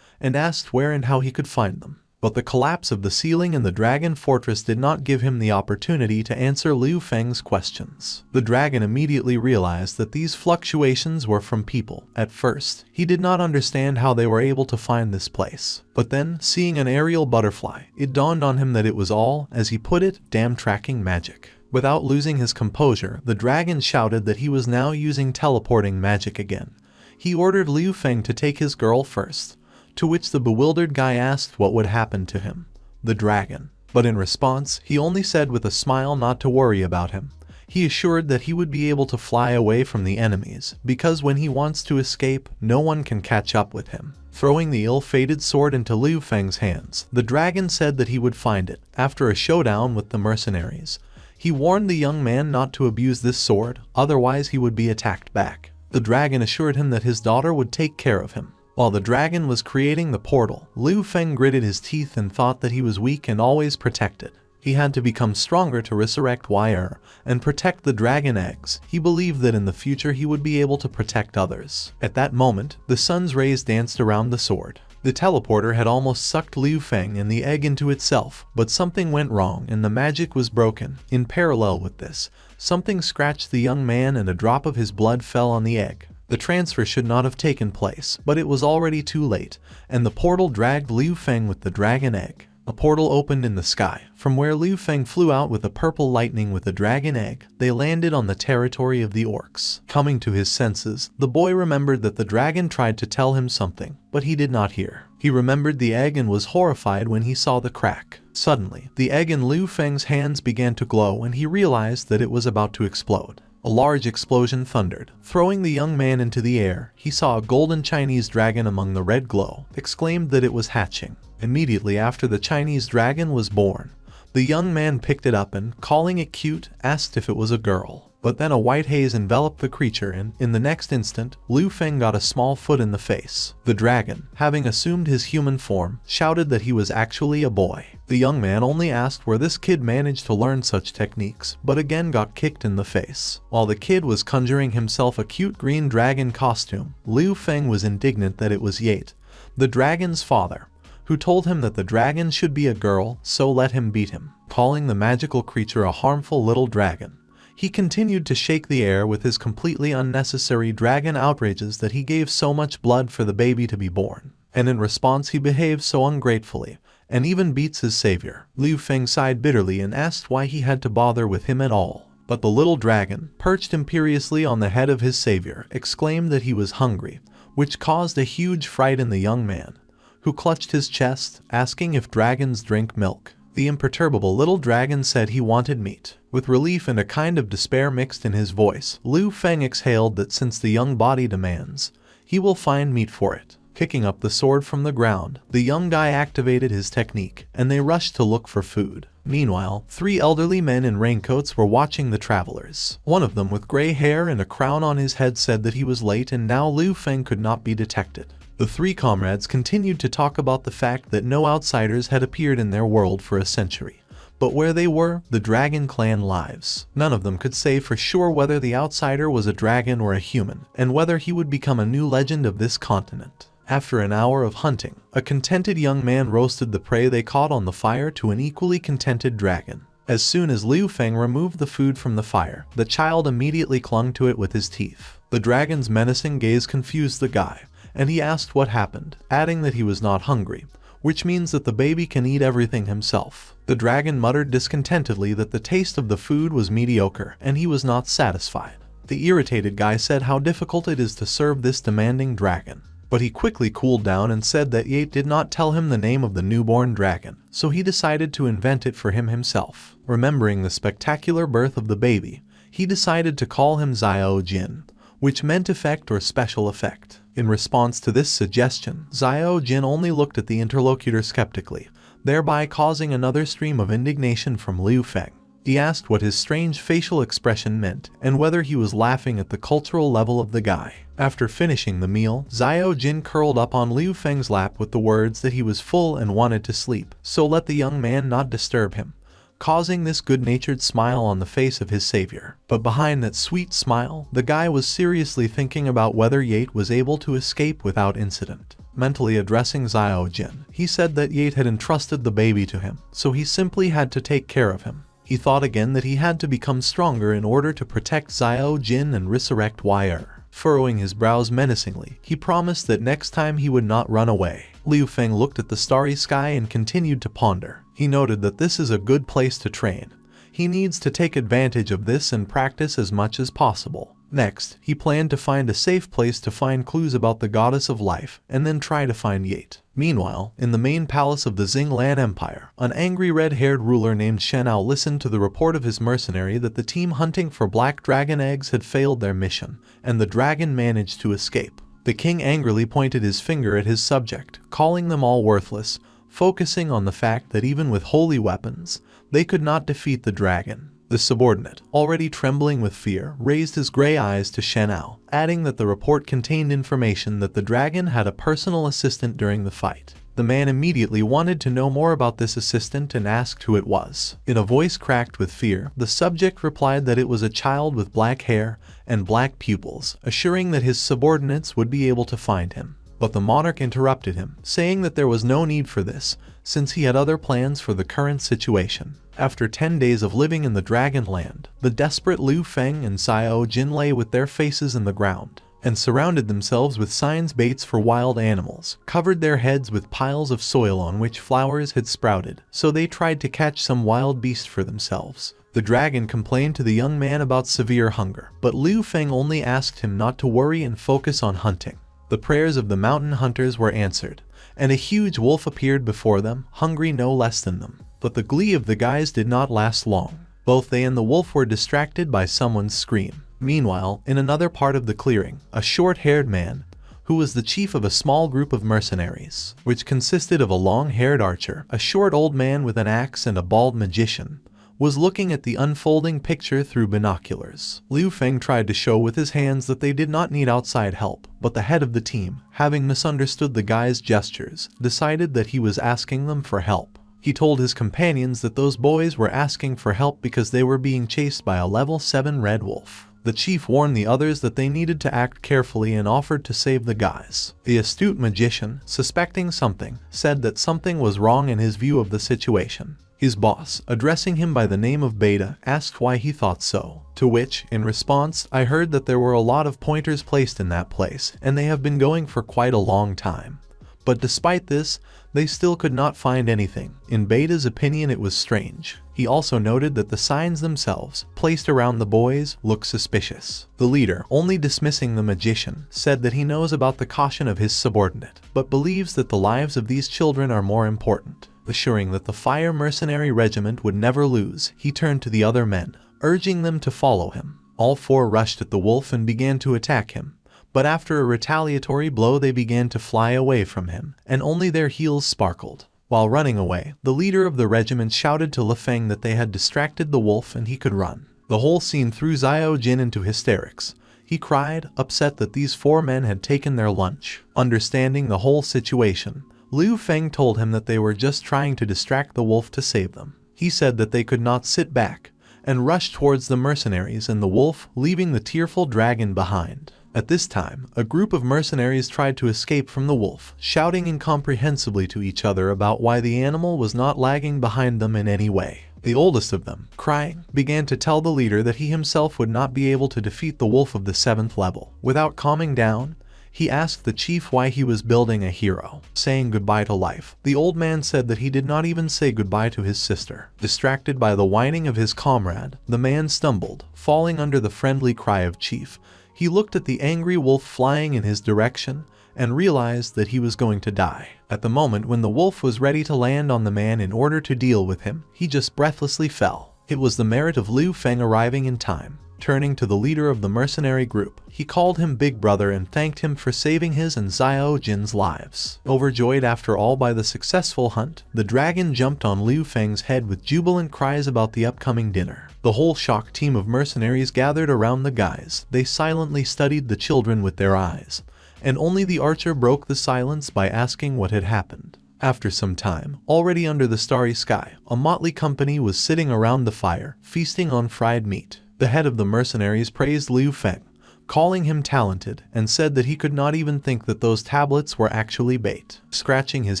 Speaker 1: and asked where and how he could find them. But the collapse of the ceiling in the dragon fortress did not give him the opportunity to answer Liu Feng's questions. The dragon immediately realized that these fluctuations were from people. At first, he did not understand how they were able to find this place. But then, seeing an aerial butterfly, it dawned on him that it was all, as he put it, damn tracking magic. Without losing his composure, the dragon shouted that he was now using teleporting magic again. He ordered Liu Feng to take his girl first, to which the bewildered guy asked what would happen to him, the dragon. But in response, he only said with a smile not to worry about him. He assured that he would be able to fly away from the enemies, because when he wants to escape, no one can catch up with him. Throwing the ill-fated sword into Liu Feng's hands, the dragon said that he would find it after a showdown with the mercenaries. He warned the young man not to abuse this sword, otherwise he would be attacked back. The dragon assured him that his daughter would take care of him. While the dragon was creating the portal, Liu Feng gritted his teeth and thought that he was weak and always protected. He had to become stronger to resurrect Wai and protect the dragon eggs. He believed that in the future he would be able to protect others. At that moment, the sun's rays danced around the sword. The teleporter had almost sucked Liu Feng and the egg into itself, but something went wrong and the magic was broken. In parallel with this, something scratched the young man and a drop of his blood fell on the egg. The transfer should not have taken place, but it was already too late, and the portal dragged Liu Feng with the dragon egg. A portal opened in the sky, from where Liu Feng flew out with a purple lightning with a dragon egg. They landed on the territory of the orcs. Coming to his senses, the boy remembered that the dragon tried to tell him something, but he did not hear. He remembered the egg and was horrified when he saw the crack. Suddenly, the egg in Liu Feng's hands began to glow and he realized that it was about to explode. A large explosion thundered, throwing the young man into the air. He saw a golden Chinese dragon among the red glow, exclaimed that it was hatching. Immediately after the Chinese dragon was born, the young man picked it up and, calling it cute, asked if it was a girl. But then a white haze enveloped the creature and, in the next instant, Liu Feng got a small foot in the face. The dragon, having assumed his human form, shouted that he was actually a boy. The young man only asked where this kid managed to learn such techniques, but again got kicked in the face. While the kid was conjuring himself a cute green dragon costume, Liu Feng was indignant that it was Yate, the dragon's father, who told him that the dragon should be a girl, so let him beat him. Calling the magical creature a harmful little dragon, he continued to shake the air with his completely unnecessary dragon outrages that he gave so much blood for the baby to be born. And in response he behaves so ungratefully, and even beats his savior. Liu Feng sighed bitterly and asked why he had to bother with him at all. But the little dragon, perched imperiously on the head of his savior, exclaimed that he was hungry, which caused a huge fright in the young man, who clutched his chest, asking if dragons drink milk. The imperturbable little dragon said he wanted meat. With relief and a kind of despair mixed in his voice, Liu Feng exhaled that since the young body demands, he will find meat for it. Kicking up the sword from the ground, the young guy activated his technique, and they rushed to look for food. Meanwhile, 3 elderly men in raincoats were watching the travelers. One of them with gray hair and a crown on his head said that he was late and now Liu Feng could not be detected. The 3 comrades continued to talk about the fact that no outsiders had appeared in their world for a century. But where they were, the dragon clan lives. None of them could say for sure whether the outsider was a dragon or a human, and whether he would become a new legend of this continent. After an hour of hunting, a contented young man roasted the prey they caught on the fire to an equally contented dragon. As soon as Liu Feng removed the food from the fire, the child immediately clung to it with his teeth. The dragon's menacing gaze confused the guy, and he asked what happened, adding that he was not hungry, which means that the baby can eat everything himself. The dragon muttered discontentedly that the taste of the food was mediocre, and he was not satisfied. The irritated guy said how difficult it is to serve this demanding dragon. But he quickly cooled down and said that Yate did not tell him the name of the newborn dragon, so he decided to invent it for him himself. Remembering the spectacular birth of the baby, he decided to call him Xiao Jin, which meant effect or special effect. In response to this suggestion, Xiao Jin only looked at the interlocutor skeptically, thereby causing another stream of indignation from Liu Feng. He asked what his strange facial expression meant and whether he was laughing at the cultural level of the guy. After finishing the meal, Xiao Jin curled up on Liu Feng's lap with the words that he was full and wanted to sleep, so let the young man not disturb him, causing this good-natured smile on the face of his savior. But behind that sweet smile, the guy was seriously thinking about whether Yate was able to escape without incident. Mentally addressing Xiao Jin, he said that Yate had entrusted the baby to him, so he simply had to take care of him. He thought again that he had to become stronger in order to protect Xiao Jin and resurrect Wire. Furrowing his brows menacingly, he promised that next time he would not run away. Liu Feng looked at the starry sky and continued to ponder. He noted that this is a good place to train. He needs to take advantage of this and practice as much as possible. Next, he planned to find a safe place to find clues about the goddess of life, and then try to find Yate. Meanwhile, in the main palace of the Xinglan Empire, an angry red-haired ruler named Shen Ao listened to the report of his mercenary that the team hunting for black dragon eggs had failed their mission, and the dragon managed to escape. The king angrily pointed his finger at his subject, calling them all worthless, focusing on the fact that even with holy weapons, they could not defeat the dragon. The subordinate, already trembling with fear, raised his gray eyes to Shen Ao, adding that the report contained information that the dragon had a personal assistant during the fight. The man immediately wanted to know more about this assistant and asked who it was. In a voice cracked with fear, the subject replied that it was a child with black hair and black pupils, assuring that his subordinates would be able to find him. But the monarch interrupted him, saying that there was no need for this, since he had other plans for the current situation. After 10 days of living in the Dragon Land, the desperate Liu Feng and Xiao Jin lay with their faces in the ground, and surrounded themselves with signs baits for wild animals, covered their heads with piles of soil on which flowers had sprouted, so they tried to catch some wild beast for themselves. The dragon complained to the young man about severe hunger, but Liu Feng only asked him not to worry and focus on hunting. The prayers of the mountain hunters were answered, and a huge wolf appeared before them, hungry no less than them. But the glee of the guys did not last long. Both they and the wolf were distracted by someone's scream. Meanwhile, in another part of the clearing, a short-haired man, who was the chief of a small group of mercenaries, which consisted of a long-haired archer, a short old man with an axe, and a bald magician, was looking at the unfolding picture through binoculars. Liu Feng tried to show with his hands that they did not need outside help, but the head of the team, having misunderstood the guy's gestures, decided that he was asking them for help. He told his companions that those boys were asking for help because they were being chased by a level 7 red wolf. The chief warned the others that they needed to act carefully and offered to save the guys. The astute magician, suspecting something, said that something was wrong in his view of the situation. His boss, addressing him by the name of Beta, asked why he thought so. To which, in response, I heard that there were a lot of pointers placed in that place, and they have been going for quite a long time. But despite this, they still could not find anything. In Beta's opinion, it was strange. He also noted that the signs themselves, placed around the boys, looked suspicious. The leader, only dismissing the magician, said that he knows about the caution of his subordinate, but believes that the lives of these children are more important. Assuring that the Fire Mercenary Regiment would never lose, he turned to the other men, urging them to follow him. All 4 rushed at the wolf and began to attack him. But after a retaliatory blow, they began to fly away from him, and only their heels sparkled. While running away, the leader of the regiment shouted to Li Feng that they had distracted the wolf and he could run. The whole scene threw Xiao Jin into hysterics. He cried, upset that these 4 men had taken their lunch. Understanding the whole situation, Liu Feng told him that they were just trying to distract the wolf to save them. He said that they could not sit back, and rushed towards the mercenaries and the wolf, leaving the tearful dragon behind. At this time, a group of mercenaries tried to escape from the wolf, shouting incomprehensibly to each other about why the animal was not lagging behind them in any way. The oldest of them, crying, began to tell the leader that he himself would not be able to defeat the wolf of the 7th level. Without calming down, he asked the chief why he was building a hero, saying goodbye to life. The old man said that he did not even say goodbye to his sister. Distracted by the whining of his comrade, the man stumbled, falling under the friendly cry of chief. He looked at the angry wolf flying in his direction and realized that he was going to die. At the moment when the wolf was ready to land on the man in order to deal with him, he just breathlessly fell. It was the merit of Liu Feng arriving in time. Turning to the leader of the mercenary group, he called him Big Brother and thanked him for saving his and Xiao Jin's lives. Overjoyed after all by the successful hunt, the dragon jumped on Liu Feng's head with jubilant cries about the upcoming dinner. The whole shocked team of mercenaries gathered around the guys. They silently studied the children with their eyes, and only the archer broke the silence by asking what had happened. After some time, already under the starry sky, a motley company was sitting around the fire, feasting on fried meat. The head of the mercenaries praised Liu Feng, calling him talented, and said that he could not even think that those tablets were actually bait. Scratching his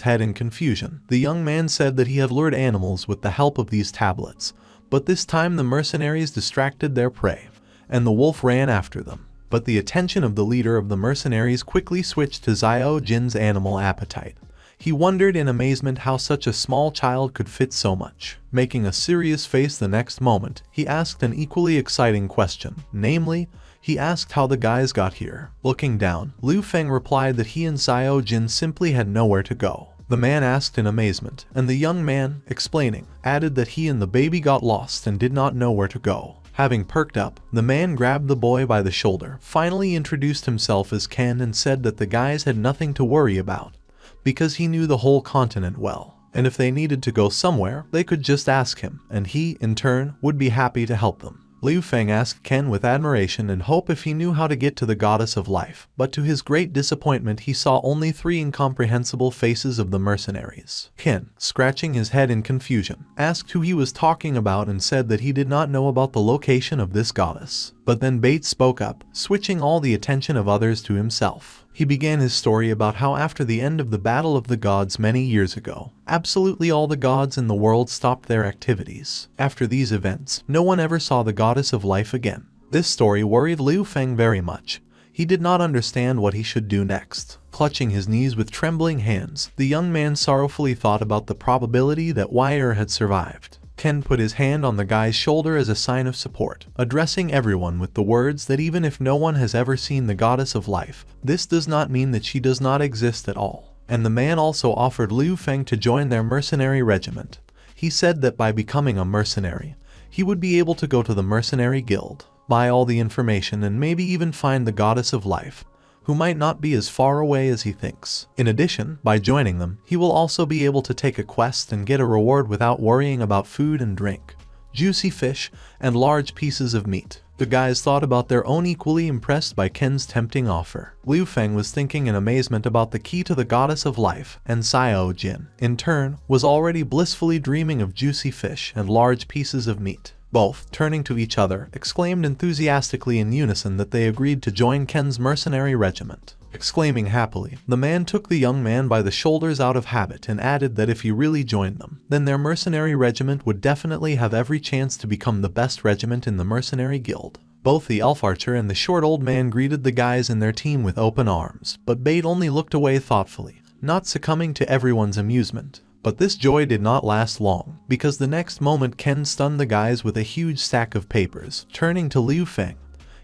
Speaker 1: head in confusion, the young man said that he had lured animals with the help of these tablets, but this time the mercenaries distracted their prey, and the wolf ran after them. But the attention of the leader of the mercenaries quickly switched to Xiao Jin's animal appetite. He wondered in amazement how such a small child could fit so much. Making a serious face the next moment, he asked an equally exciting question, namely, he asked how the guys got here. Looking down, Liu Feng replied that he and Xiao Jin simply had nowhere to go. The man asked in amazement, and the young man, explaining, added that he and the baby got lost and did not know where to go. Having perked up, the man grabbed the boy by the shoulder, finally introduced himself as Ken and said that the guys had nothing to worry about, because he knew the whole continent well, and if they needed to go somewhere, they could just ask him, and he, in turn, would be happy to help them. Liu Feng asked Ken with admiration and hope if he knew how to get to the goddess of life, but to his great disappointment he saw only 3 incomprehensible faces of the mercenaries. Ken, scratching his head in confusion, asked who he was talking about and said that he did not know about the location of this goddess. But then Bates spoke up, switching all the attention of others to himself. He began his story about how after the end of the Battle of the Gods many years ago, absolutely all the gods in the world stopped their activities. After these events, no one ever saw the goddess of life again. This story worried Liu Feng very much. He did not understand what he should do next. Clutching his knees with trembling hands, the young man sorrowfully thought about the probability that Wire had survived. Ken put his hand on the guy's shoulder as a sign of support, addressing everyone with the words that even if no one has ever seen the goddess of life, this does not mean that she does not exist at all. And the man also offered Liu Feng to join their mercenary regiment. He said that by becoming a mercenary, he would be able to go to the mercenary guild. buy all the information, and maybe even find the goddess of life, who might not be as far away as he thinks. In addition, by joining them, he will also be able to take a quest and get a reward without worrying about food and drink, juicy fish, and large pieces of meat. The guys thought about their own, equally impressed by Ken's tempting offer. Liu Feng was thinking in amazement about the key to the goddess of life, and Xiao Jin, in turn, was already blissfully dreaming of juicy fish and large pieces of meat. Both, turning to each other, exclaimed enthusiastically in unison that they agreed to join Ken's mercenary regiment. Exclaiming happily, the man took the young man by the shoulders out of habit and added that if he really joined them, then their mercenary regiment would definitely have every chance to become the best regiment in the mercenary guild. Both the elf archer and the short old man greeted the guys in their team with open arms, but Bate only looked away thoughtfully, not succumbing to everyone's amusement. But this joy did not last long, because the next moment Ken stunned the guys with a huge stack of papers. Turning to Liu Feng,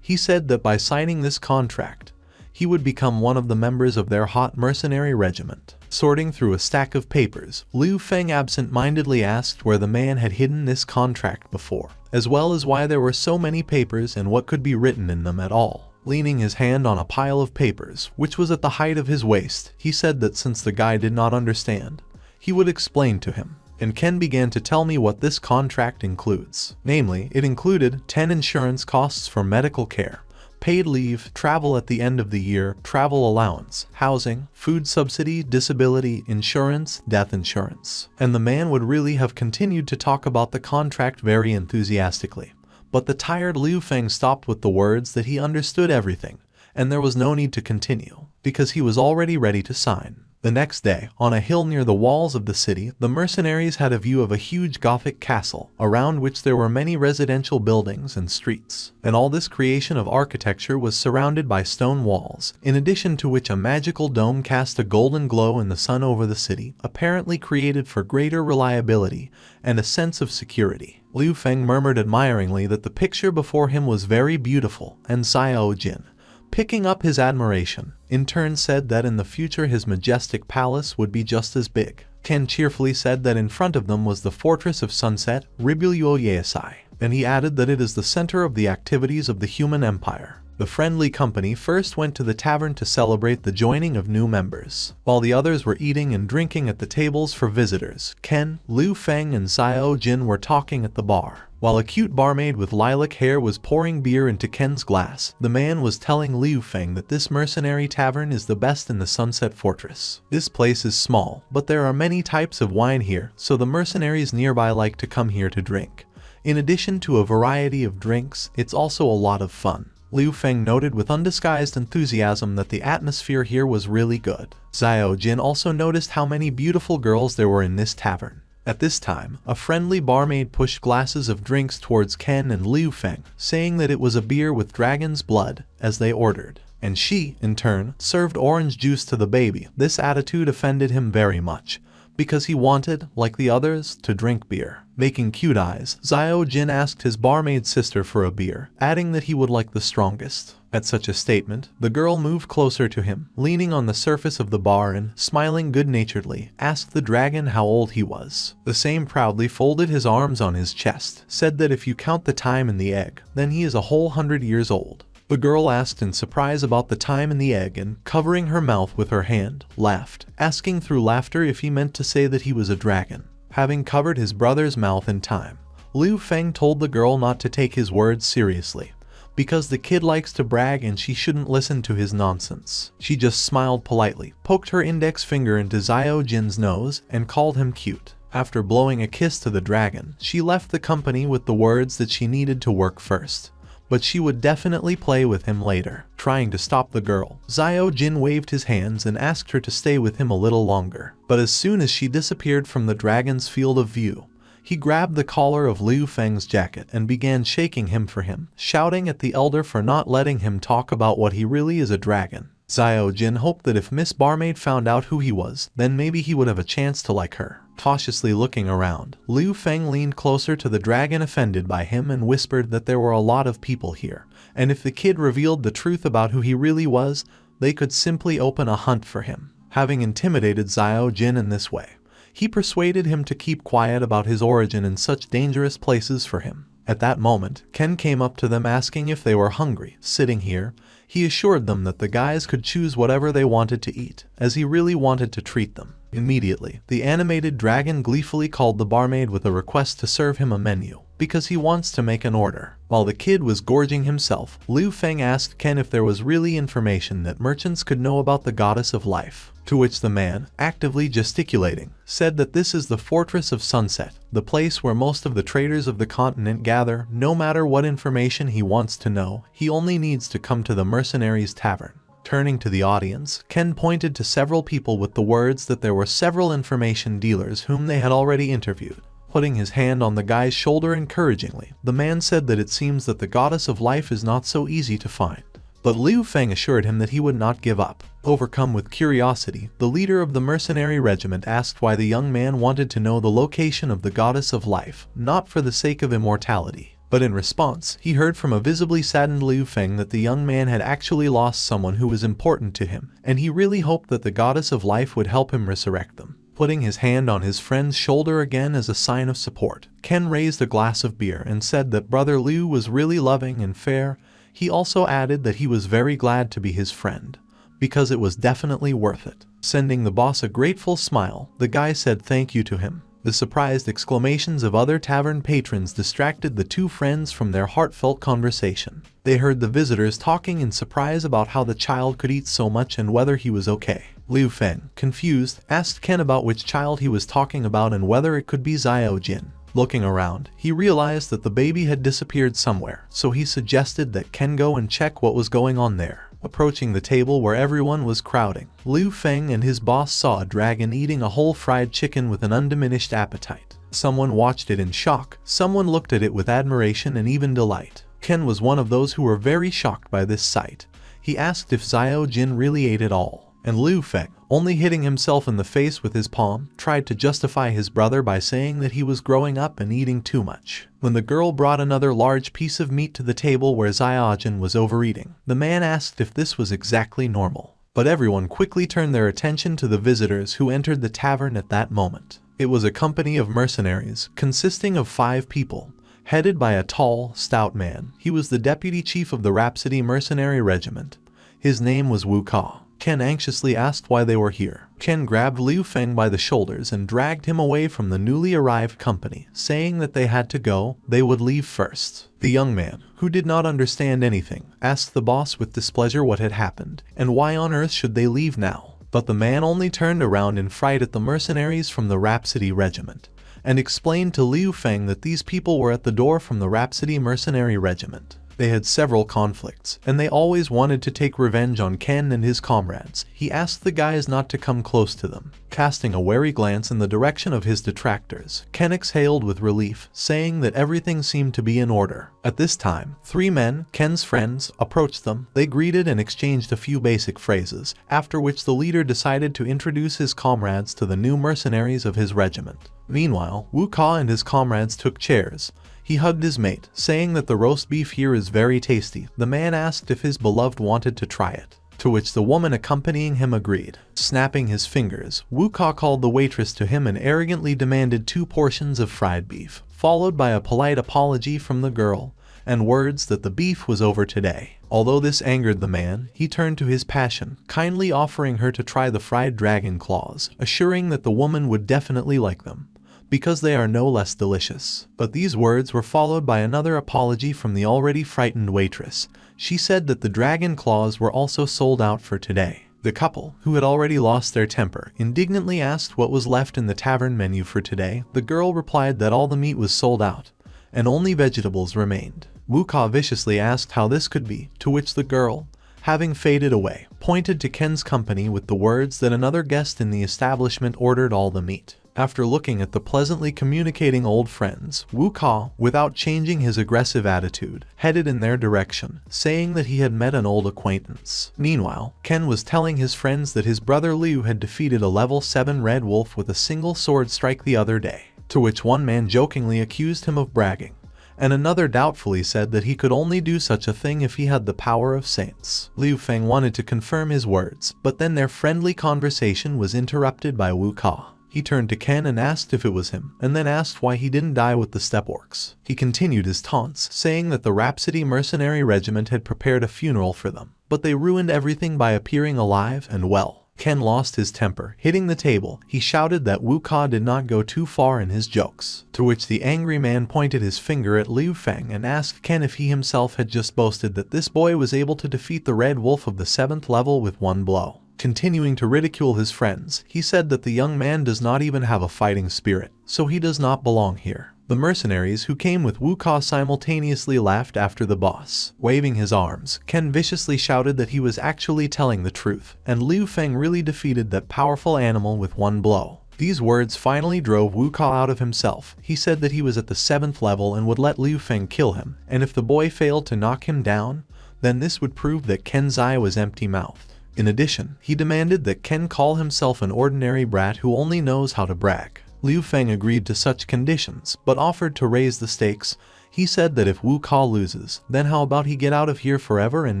Speaker 1: he said that by signing this contract, he would become one of the members of their hot mercenary regiment. Sorting through a stack of papers, Liu Feng absent-mindedly asked where the man had hidden this contract before, as well as why there were so many papers and what could be written in them at all. Leaning his hand on a pile of papers, which was at the height of his waist, he said that since the guy did not understand, he would explain to him. And Ken began to tell me what this contract includes. Namely, it included 10 insurance costs for medical care, paid leave, travel at the end of the year, travel allowance, housing, food subsidy, disability insurance, death insurance. And the man would really have continued to talk about the contract very enthusiastically. But the tired Liu Feng stopped with the words that he understood everything, and there was no need to continue, because he was already ready to sign. The next day, on a hill near the walls of the city, the mercenaries had a view of a huge Gothic castle, around which there were many residential buildings and streets. And all this creation of architecture was surrounded by stone walls, in addition to which a magical dome cast a golden glow in the sun over the city, apparently created for greater reliability and a sense of security. Liu Feng murmured admiringly that the picture before him was very beautiful, and Xiao Jin, picking up his admiration, in turn said that in the future his majestic palace would be just as big. Ken cheerfully said that in front of them was the Fortress of Sunset, Ribuyo Yeasai, and he added that it is the center of the activities of the human empire. The friendly company first went to the tavern to celebrate the joining of new members. While the others were eating and drinking at the tables for visitors, Ken, Liu Feng, and Xiao Jin were talking at the bar. While a cute barmaid with lilac hair was pouring beer into Ken's glass, the man was telling Liu Feng that this mercenary tavern is the best in the Sunset Fortress. This place is small, but there are many types of wine here, so the mercenaries nearby like to come here to drink. In addition to a variety of drinks, it's also a lot of fun. Liu Feng noted with undisguised enthusiasm that the atmosphere here was really good. Xiao Jin also noticed how many beautiful girls there were in this tavern. At this time, a friendly barmaid pushed glasses of drinks towards Ken and Liu Feng, saying that it was a beer with dragon's blood, as they ordered. And she, in turn, served orange juice to the baby. This attitude offended him very much, because he wanted, like the others, to drink beer. Making cute eyes, Xiao Jin asked his barmaid sister for a beer, adding that he would like the strongest. At such a statement, the girl moved closer to him, leaning on the surface of the bar and, smiling good-naturedly, asked the dragon how old he was. The same proudly folded his arms on his chest, said that if you count the time in the egg, then he is a whole 100 years old. The girl asked in surprise about the time in the egg and, covering her mouth with her hand, laughed, asking through laughter if he meant to say that he was a dragon. Having covered his brother's mouth in time, Liu Feng told the girl not to take his words seriously, because the kid likes to brag and she shouldn't listen to his nonsense. She just smiled politely, poked her index finger into Xiao Jin's nose, and called him cute. After blowing a kiss to the dragon, she left the company with the words that she needed to work first, but she would definitely play with him later. Trying to stop the girl, Xiao Jin waved his hands and asked her to stay with him a little longer. But as soon as she disappeared from the dragon's field of view, he grabbed the collar of Liu Feng's jacket and began shaking him for him, shouting at the elder for not letting him talk about what he really is, a dragon. Xiao Jin hoped that if Miss Barmaid found out who he was, then maybe he would have a chance to like her. Cautiously looking around, Liu Feng leaned closer to the dragon offended by him and whispered that there were a lot of people here, and if the kid revealed the truth about who he really was, they could simply open a hunt for him. Having intimidated Xiao Jin in this way, he persuaded him to keep quiet about his origin in such dangerous places for him. At that moment, Ken came up to them asking if they were hungry. Sitting here, he assured them that the guys could choose whatever they wanted to eat, as he really wanted to treat them. Immediately, the animated dragon gleefully called the barmaid with a request to serve him a menu, because he wants to make an order. While the kid was gorging himself, Liu Feng asked Ken if there was really information that merchants could know about the goddess of life, to which the man, actively gesticulating, said that this is the Fortress of Sunset, the place where most of the traders of the continent gather. No matter what information he wants to know, he only needs to come to the mercenaries' tavern. Turning to the audience, Ken pointed to several people with the words that there were several information dealers whom they had already interviewed. Putting his hand on the guy's shoulder encouragingly, the man said that it seems that the goddess of life is not so easy to find. But Liu Feng assured him that he would not give up. Overcome with curiosity, the leader of the mercenary regiment asked why the young man wanted to know the location of the goddess of life, not for the sake of immortality. But in response, he heard from a visibly saddened Liu Feng that the young man had actually lost someone who was important to him, and he really hoped that the goddess of life would help him resurrect them. Putting his hand on his friend's shoulder again as a sign of support, Ken raised a glass of beer and said that Brother Liu was really loving and fair. He also added that he was very glad to be his friend, because it was definitely worth it. Sending the boss a grateful smile, the guy said thank you to him. The surprised exclamations of other tavern patrons distracted the two friends from their heartfelt conversation. They heard the visitors talking in surprise about how the child could eat so much and whether he was okay. Liu Feng, confused, asked Ken about which child he was talking about and whether it could be Xiao Jin. Looking around, he realized that the baby had disappeared somewhere, so he suggested that Ken go and check what was going on there. Approaching the table where everyone was crowding, Liu Feng and his boss saw a dragon eating a whole fried chicken with an undiminished appetite. Someone watched it in shock, someone looked at it with admiration and even delight. Ken was one of those who were very shocked by this sight. He asked if Xiao Jin really ate it all, and Liu Feng, only hitting himself in the face with his palm, tried to justify his brother by saying that he was growing up and eating too much. When the girl brought another large piece of meat to the table where Xiao Jin was overeating, the man asked if this was exactly normal. But everyone quickly turned their attention to the visitors who entered the tavern at that moment. It was a company of mercenaries, consisting of 5 people, headed by a tall, stout man. He was the deputy chief of the Rhapsody Mercenary Regiment. His name was Wu Ka. Ken anxiously asked why they were here. Ken grabbed Liu Feng by the shoulders and dragged him away from the newly arrived company, saying that they had to go, they would leave first. The young man, who did not understand anything, asked the boss with displeasure what had happened, and why on earth should they leave now. But the man only turned around in fright at the mercenaries from the Rhapsody Regiment, and explained to Liu Feng that these people were at the door from the Rhapsody Mercenary Regiment. They had several conflicts, and they always wanted to take revenge on Ken and his comrades. He asked the guys not to come close to them. Casting a wary glance in the direction of his detractors, Ken exhaled with relief, saying that everything seemed to be in order. At this time, 3 men, Ken's friends, approached them. They greeted and exchanged a few basic phrases, after which the leader decided to introduce his comrades to the new mercenaries of his regiment. Meanwhile, Wu Ka and his comrades took chairs. He hugged his mate, saying that the roast beef here is very tasty. The man asked if his beloved wanted to try it, to which the woman accompanying him agreed. Snapping his fingers, Wu Ka called the waitress to him and arrogantly demanded 2 portions of fried beef, followed by a polite apology from the girl, and words that the beef was over today. Although this angered the man, he turned to his passion, kindly offering her to try the fried dragon claws, assuring that the woman would definitely like them, because they are no less delicious. But these words were followed by another apology from the already frightened waitress. She said that the dragon claws were also sold out for today. The couple, who had already lost their temper, indignantly asked what was left in the tavern menu for today. The girl replied that all the meat was sold out, and only vegetables remained. Wu Ka viciously asked how this could be, to which the girl, having faded away, pointed to Ken's company with the words that another guest in the establishment ordered all the meat. After looking at the pleasantly communicating old friends, Wu Ka, without changing his aggressive attitude, headed in their direction, saying that he had met an old acquaintance. Meanwhile, Ken was telling his friends that his brother Liu had defeated a level 7 red wolf with a single sword strike the other day, to which one man jokingly accused him of bragging, and another doubtfully said that he could only do such a thing if he had the power of saints. Liu Feng wanted to confirm his words, but then their friendly conversation was interrupted by Wu Ka. He turned to Ken and asked if it was him, and then asked why he didn't die with the step orcs. He continued his taunts, saying that the Rhapsody mercenary regiment had prepared a funeral for them, but they ruined everything by appearing alive and well. Ken lost his temper, hitting the table. He shouted that Wu Ka did not go too far in his jokes, to which the angry man pointed his finger at Liu Feng and asked Ken if he himself had just boasted that this boy was able to defeat the Red Wolf of the 7th level with one blow. Continuing to ridicule his friends, he said that the young man does not even have a fighting spirit, so he does not belong here. The mercenaries who came with Wu Ka simultaneously laughed after the boss. Waving his arms, Ken viciously shouted that he was actually telling the truth, and Liu Feng really defeated that powerful animal with one blow. These words finally drove Wu Ka out of himself. He said that he was at the 7th level and would let Liu Feng kill him, and if the boy failed to knock him down, then this would prove that Ken's eye was empty-mouthed. In addition, he demanded that Ken call himself an ordinary brat who only knows how to brag. Liu Feng agreed to such conditions, but offered to raise the stakes. He said that if Wu Ka loses, then how about he get out of here forever and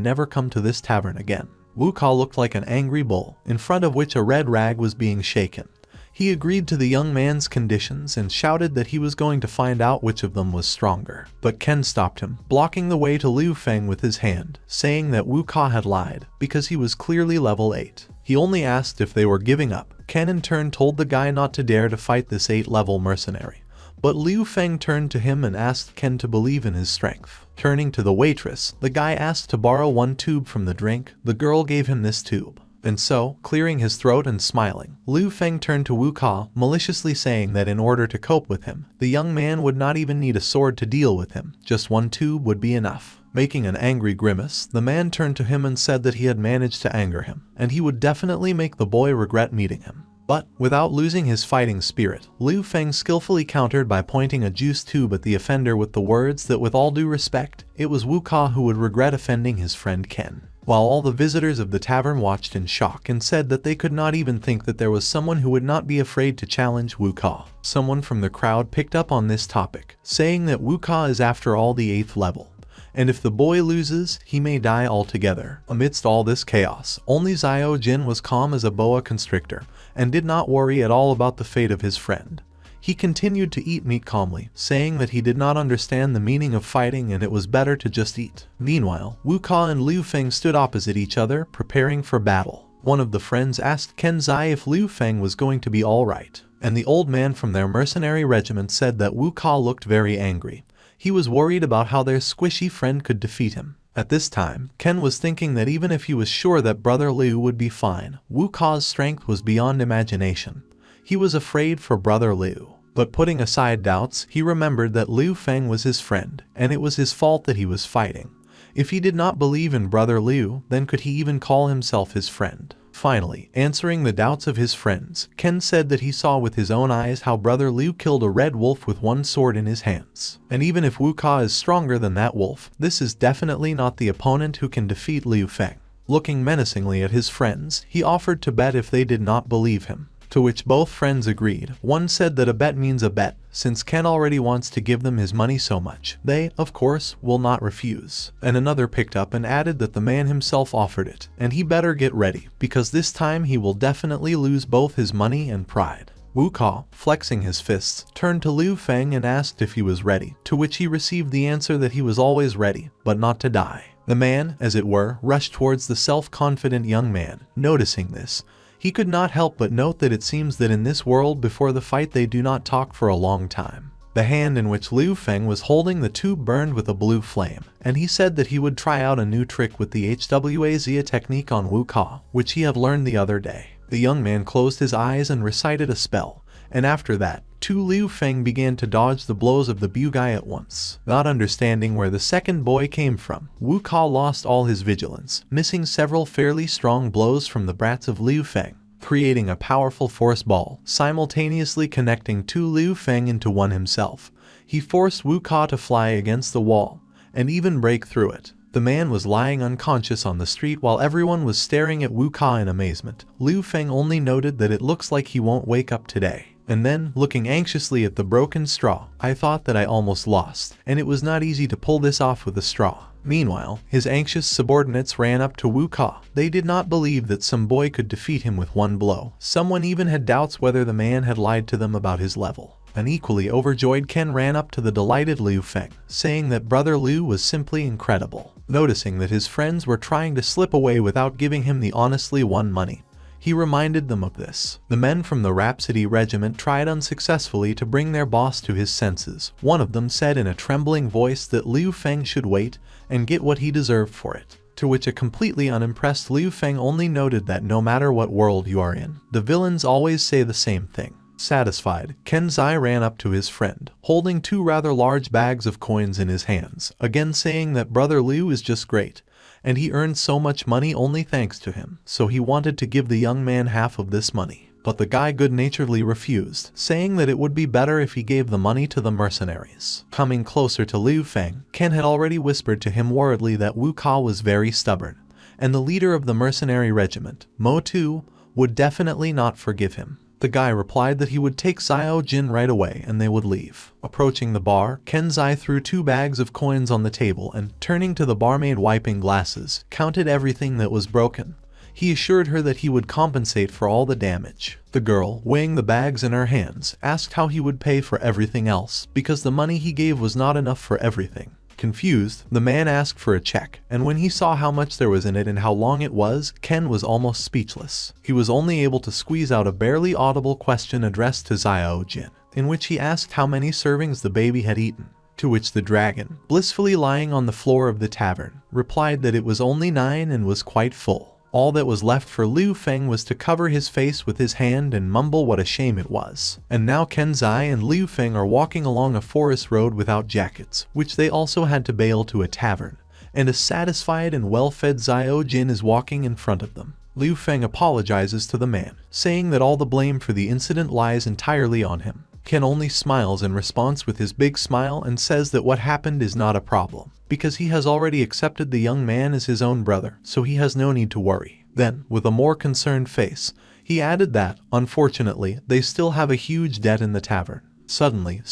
Speaker 1: never come to this tavern again. Wu Ka looked like an angry bull, in front of which a red rag was being shaken. He agreed to the young man's conditions and shouted that he was going to find out which of them was stronger. But Ken stopped him, blocking the way to Liu Feng with his hand, saying that Wu Ka had lied, because he was clearly level 8. He only asked if they were giving up. Ken in turn told the guy not to dare to fight this 8-level mercenary. But Liu Feng turned to him and asked Ken to believe in his strength. Turning to the waitress, the guy asked to borrow one tube from the drink. The girl gave him this tube. And so, clearing his throat and smiling, Liu Feng turned to Wu Ka, maliciously saying that in order to cope with him, the young man would not even need a sword to deal with him, just one tube would be enough. Making an angry grimace, the man turned to him and said that he had managed to anger him, and he would definitely make the boy regret meeting him. But, without losing his fighting spirit, Liu Feng skillfully countered by pointing a juice tube at the offender with the words that with all due respect, it was Wu Ka who would regret offending his friend Ken. While all the visitors of the tavern watched in shock and said that they could not even think that there was someone who would not be afraid to challenge Wu Ka. Someone from the crowd picked up on this topic, saying that Wu Ka is after all the 8th level, and if the boy loses, he may die altogether. Amidst all this chaos, only Xiao Jin was calm as a boa constrictor, and did not worry at all about the fate of his friend. He continued to eat meat calmly, saying that he did not understand the meaning of fighting and it was better to just eat. Meanwhile, Wu Ka and Liu Feng stood opposite each other, preparing for battle. One of the friends asked Ken Zai if Liu Feng was going to be alright, and the old man from their mercenary regiment said that Wu Ka looked very angry. He was worried about how their squishy friend could defeat him. At this time, Ken was thinking that even if he was sure that brother Liu would be fine, Wu Ka's strength was beyond imagination. He was afraid for brother Liu. But putting aside doubts, he remembered that Liu Feng was his friend, and it was his fault that he was fighting. If he did not believe in brother Liu, then could he even call himself his friend? Finally, answering the doubts of his friends, Ken said that he saw with his own eyes how brother Liu killed a red wolf with one sword in his hands. And even if Wu Ka is stronger than that wolf, this is definitely not the opponent who can defeat Liu Feng. Looking menacingly at his friends, he offered to bet if they did not believe him. To which both friends agreed. One said that a bet means a bet, since Ken already wants to give them his money so much. They, of course, will not refuse. And another picked up and added that the man himself offered it, and he better get ready, because this time he will definitely lose both his money and pride. Wu Ka, flexing his fists, turned to Liu Feng and asked if he was ready, to which he received the answer that he was always ready, but not to die. The man, as it were, rushed towards the self-confident young man. Noticing this, he could not help but note that it seems that in this world before the fight they do not talk for a long time. The hand in which Liu Feng was holding the tube burned with a blue flame, and he said that he would try out a new trick with the HWA technique on Wu Ka, which he had learned the other day. The young man closed his eyes and recited a spell, and after that, Liu Feng began to dodge the blows of the Bugai at once. Not understanding where the second boy came from, Wu Ka lost all his vigilance, missing several fairly strong blows from the brats of Liu Feng, creating a powerful force ball, simultaneously connecting Liu Feng into one himself. He forced Wu Ka to fly against the wall, and even break through it. The man was lying unconscious on the street while everyone was staring at Wu Ka in amazement. Liu Feng only noted that it looks like he won't wake up today. And then, looking anxiously at the broken straw, I thought that I almost lost, and it was not easy to pull this off with a straw. Meanwhile, his anxious subordinates ran up to Wu Ka. They did not believe that some boy could defeat him with one blow. Someone even had doubts whether the man had lied to them about his level. An equally overjoyed Ken ran up to the delighted Liu Feng, saying that brother Liu was simply incredible. Noticing that his friends were trying to slip away without giving him the honestly won money, he reminded them of this. The men from the Rhapsody Regiment tried unsuccessfully to bring their boss to his senses. One of them said in a trembling voice that Liu Feng should wait and get what he deserved for it. To which a completely unimpressed Liu Feng only noted that no matter what world you are in, the villains always say the same thing. Satisfied, Ken Zai ran up to his friend, holding 2 rather large bags of coins in his hands, again saying that brother Liu is just great, and he earned so much money only thanks to him, so he wanted to give the young man half of this money. But the guy good-naturedly refused, saying that it would be better if he gave the money to the mercenaries. Coming closer to Liu Feng, Ken had already whispered to him worriedly that Wu Ka was very stubborn, and the leader of the mercenary regiment, Mo Tu, would definitely not forgive him. The guy replied that he would take Xiao Jin right away and they would leave. Approaching the bar, Ken Zai threw 2 bags of coins on the table and, turning to the barmaid wiping glasses, counted everything that was broken. He assured her that he would compensate for all the damage. The girl, weighing the bags in her hands, asked how he would pay for everything else, because the money he gave was not enough for everything. Confused, the man asked for a check, and when he saw how much there was in it and how long it was, Ken was almost speechless. He was only able to squeeze out a barely audible question addressed to Xiao Jin, in which he asked how many servings the baby had eaten. To which the dragon, blissfully lying on the floor of the tavern, replied that it was only 9 and was quite full. All that was left for Liu Feng was to cover his face with his hand and mumble what a shame it was. And now Ken Zai and Liu Feng are walking along a forest road without jackets, which they also had to bail to a tavern, and a satisfied and well-fed Xiao Jin is walking in front of them. Liu Feng apologizes to the man, saying that all the blame for the incident lies entirely on him. Ken only smiles in response with his big smile and says that what happened is not a problem, because he has already accepted the young man as his own brother, so he has no need to worry. Then, with a more concerned face, he added that, unfortunately, they still have a huge debt in the tavern. Suddenly,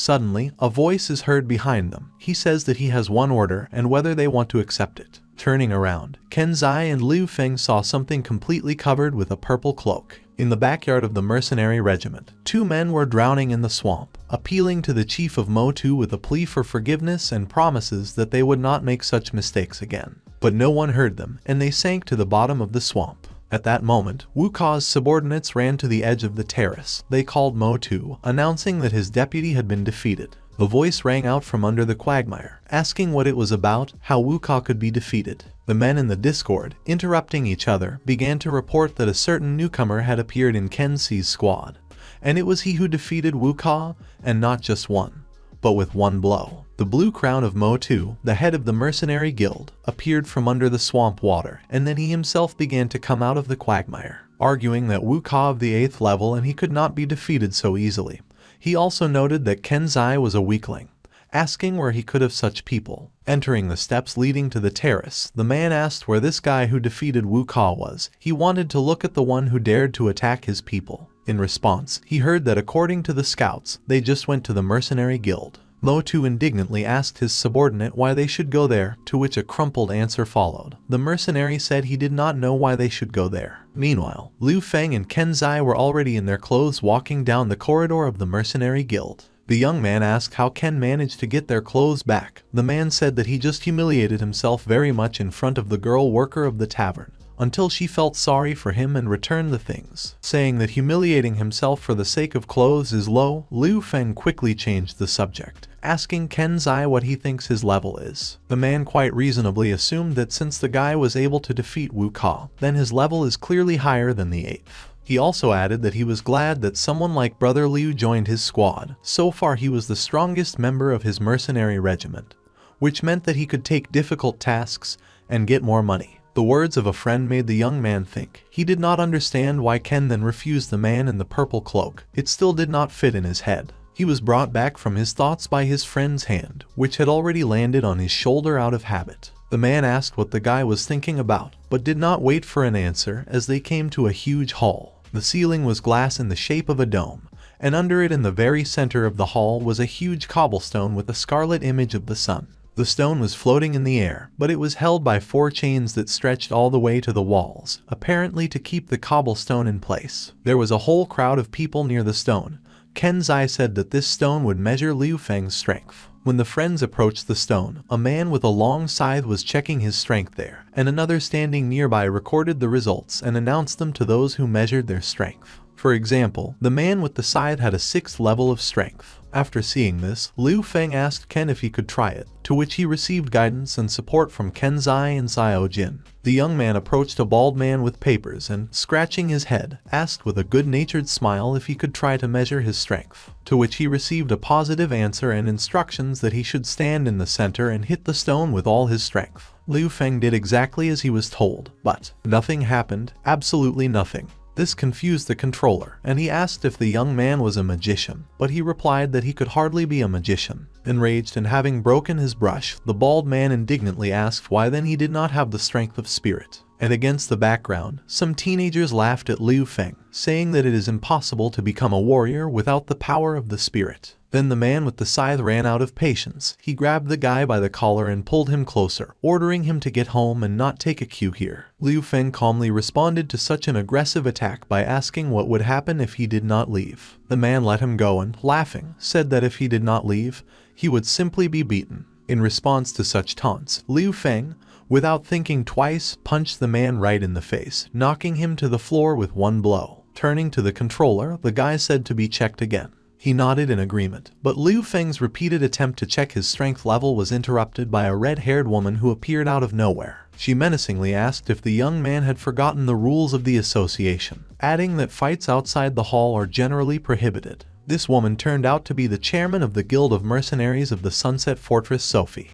Speaker 1: a voice is heard behind them. He says that he has one order and whether they want to accept it. Turning around, Ken Zai and Liu Feng saw something completely covered with a purple cloak. In the backyard of the mercenary regiment, 2 men were drowning in the swamp, appealing to the chief of Mo Tu with a plea for forgiveness and promises that they would not make such mistakes again. But no one heard them, and they sank to the bottom of the swamp. At that moment, Wu Ka's subordinates ran to the edge of the terrace. They called Mo Tu, announcing that his deputy had been defeated. A voice rang out from under the quagmire, asking what it was about, how Wu Ka could be defeated. The men in the discord, interrupting each other, began to report that a certain newcomer had appeared in Ken Zai's squad, and it was he who defeated Wu Ka, and not just one, but with one blow. The blue crown of Mo Tu, the head of the mercenary guild, appeared from under the swamp water, and then he himself began to come out of the quagmire, arguing that Wu Ka of the 8th level and he could not be defeated so easily. He also noted that Ken Zai was a weakling, asking where he could have such people. Entering the steps leading to the terrace, the man asked where this guy who defeated Wu Ka was. He wanted to look at the one who dared to attack his people. In response, he heard that according to the scouts, they just went to the mercenary guild. Mo Tu indignantly asked his subordinate why they should go there, to which a crumpled answer followed. The mercenary said he did not know why they should go there. Meanwhile, Liu Feng and Ken Zai were already in their clothes walking down the corridor of the mercenary guild. The young man asked how Ken managed to get their clothes back. The man said that he just humiliated himself very much in front of the girl worker of the tavern, until she felt sorry for him and returned the things. Saying that humiliating himself for the sake of clothes is low, Liu Feng quickly changed the subject, asking Ken Zai what he thinks his level is. The man quite reasonably assumed that since the guy was able to defeat Wu Ka, then his level is clearly higher than the 8th. He also added that he was glad that someone like Brother Liu joined his squad. So far he was the strongest member of his mercenary regiment, which meant that he could take difficult tasks and get more money. The words of a friend made the young man think. He did not understand why Ken then refused the man in the purple cloak. It still did not fit in his head. He was brought back from his thoughts by his friend's hand, which had already landed on his shoulder out of habit. The man asked what the guy was thinking about, but did not wait for an answer as they came to a huge hall. The ceiling was glass in the shape of a dome, and under it in the very center of the hall was a huge cobblestone with a scarlet image of the sun. The stone was floating in the air, but it was held by 4 chains that stretched all the way to the walls, apparently to keep the cobblestone in place. There was a whole crowd of people near the stone. Kenzai said that this stone would measure Liu Feng's strength. When the friends approached the stone, a man with a long scythe was checking his strength there, and another standing nearby recorded the results and announced them to those who measured their strength. For example, the man with the scythe had a 6th level of strength. After seeing this, Liu Feng asked Ken if he could try it, to which he received guidance and support from Kenzai and Xiao Jin. The young man approached a bald man with papers and, scratching his head, asked with a good-natured smile if he could try to measure his strength, to which he received a positive answer and instructions that he should stand in the center and hit the stone with all his strength. Liu Feng did exactly as he was told, but nothing happened, absolutely nothing. This confused the controller, and he asked if the young man was a magician, but he replied that he could hardly be a magician. Enraged and having broken his brush, the bald man indignantly asked why then he did not have the strength of spirit. And against the background, some teenagers laughed at Liu Feng, saying that it is impossible to become a warrior without the power of the spirit. Then the man with the scythe ran out of patience. He grabbed the guy by the collar and pulled him closer, ordering him to get home and not take a cue here. Liu Feng calmly responded to such an aggressive attack by asking what would happen if he did not leave. The man let him go and, laughing, said that if he did not leave, he would simply be beaten. In response to such taunts, Liu Feng, without thinking twice, punched the man right in the face, knocking him to the floor with one blow. Turning to the controller, the guy said to be checked again. He nodded in agreement, but Liu Feng's repeated attempt to check his strength level was interrupted by a red-haired woman who appeared out of nowhere. She menacingly asked if the young man had forgotten the rules of the association, adding that fights outside the hall are generally prohibited. This woman turned out to be the chairman of the Guild of Mercenaries of the Sunset Fortress, Sophie.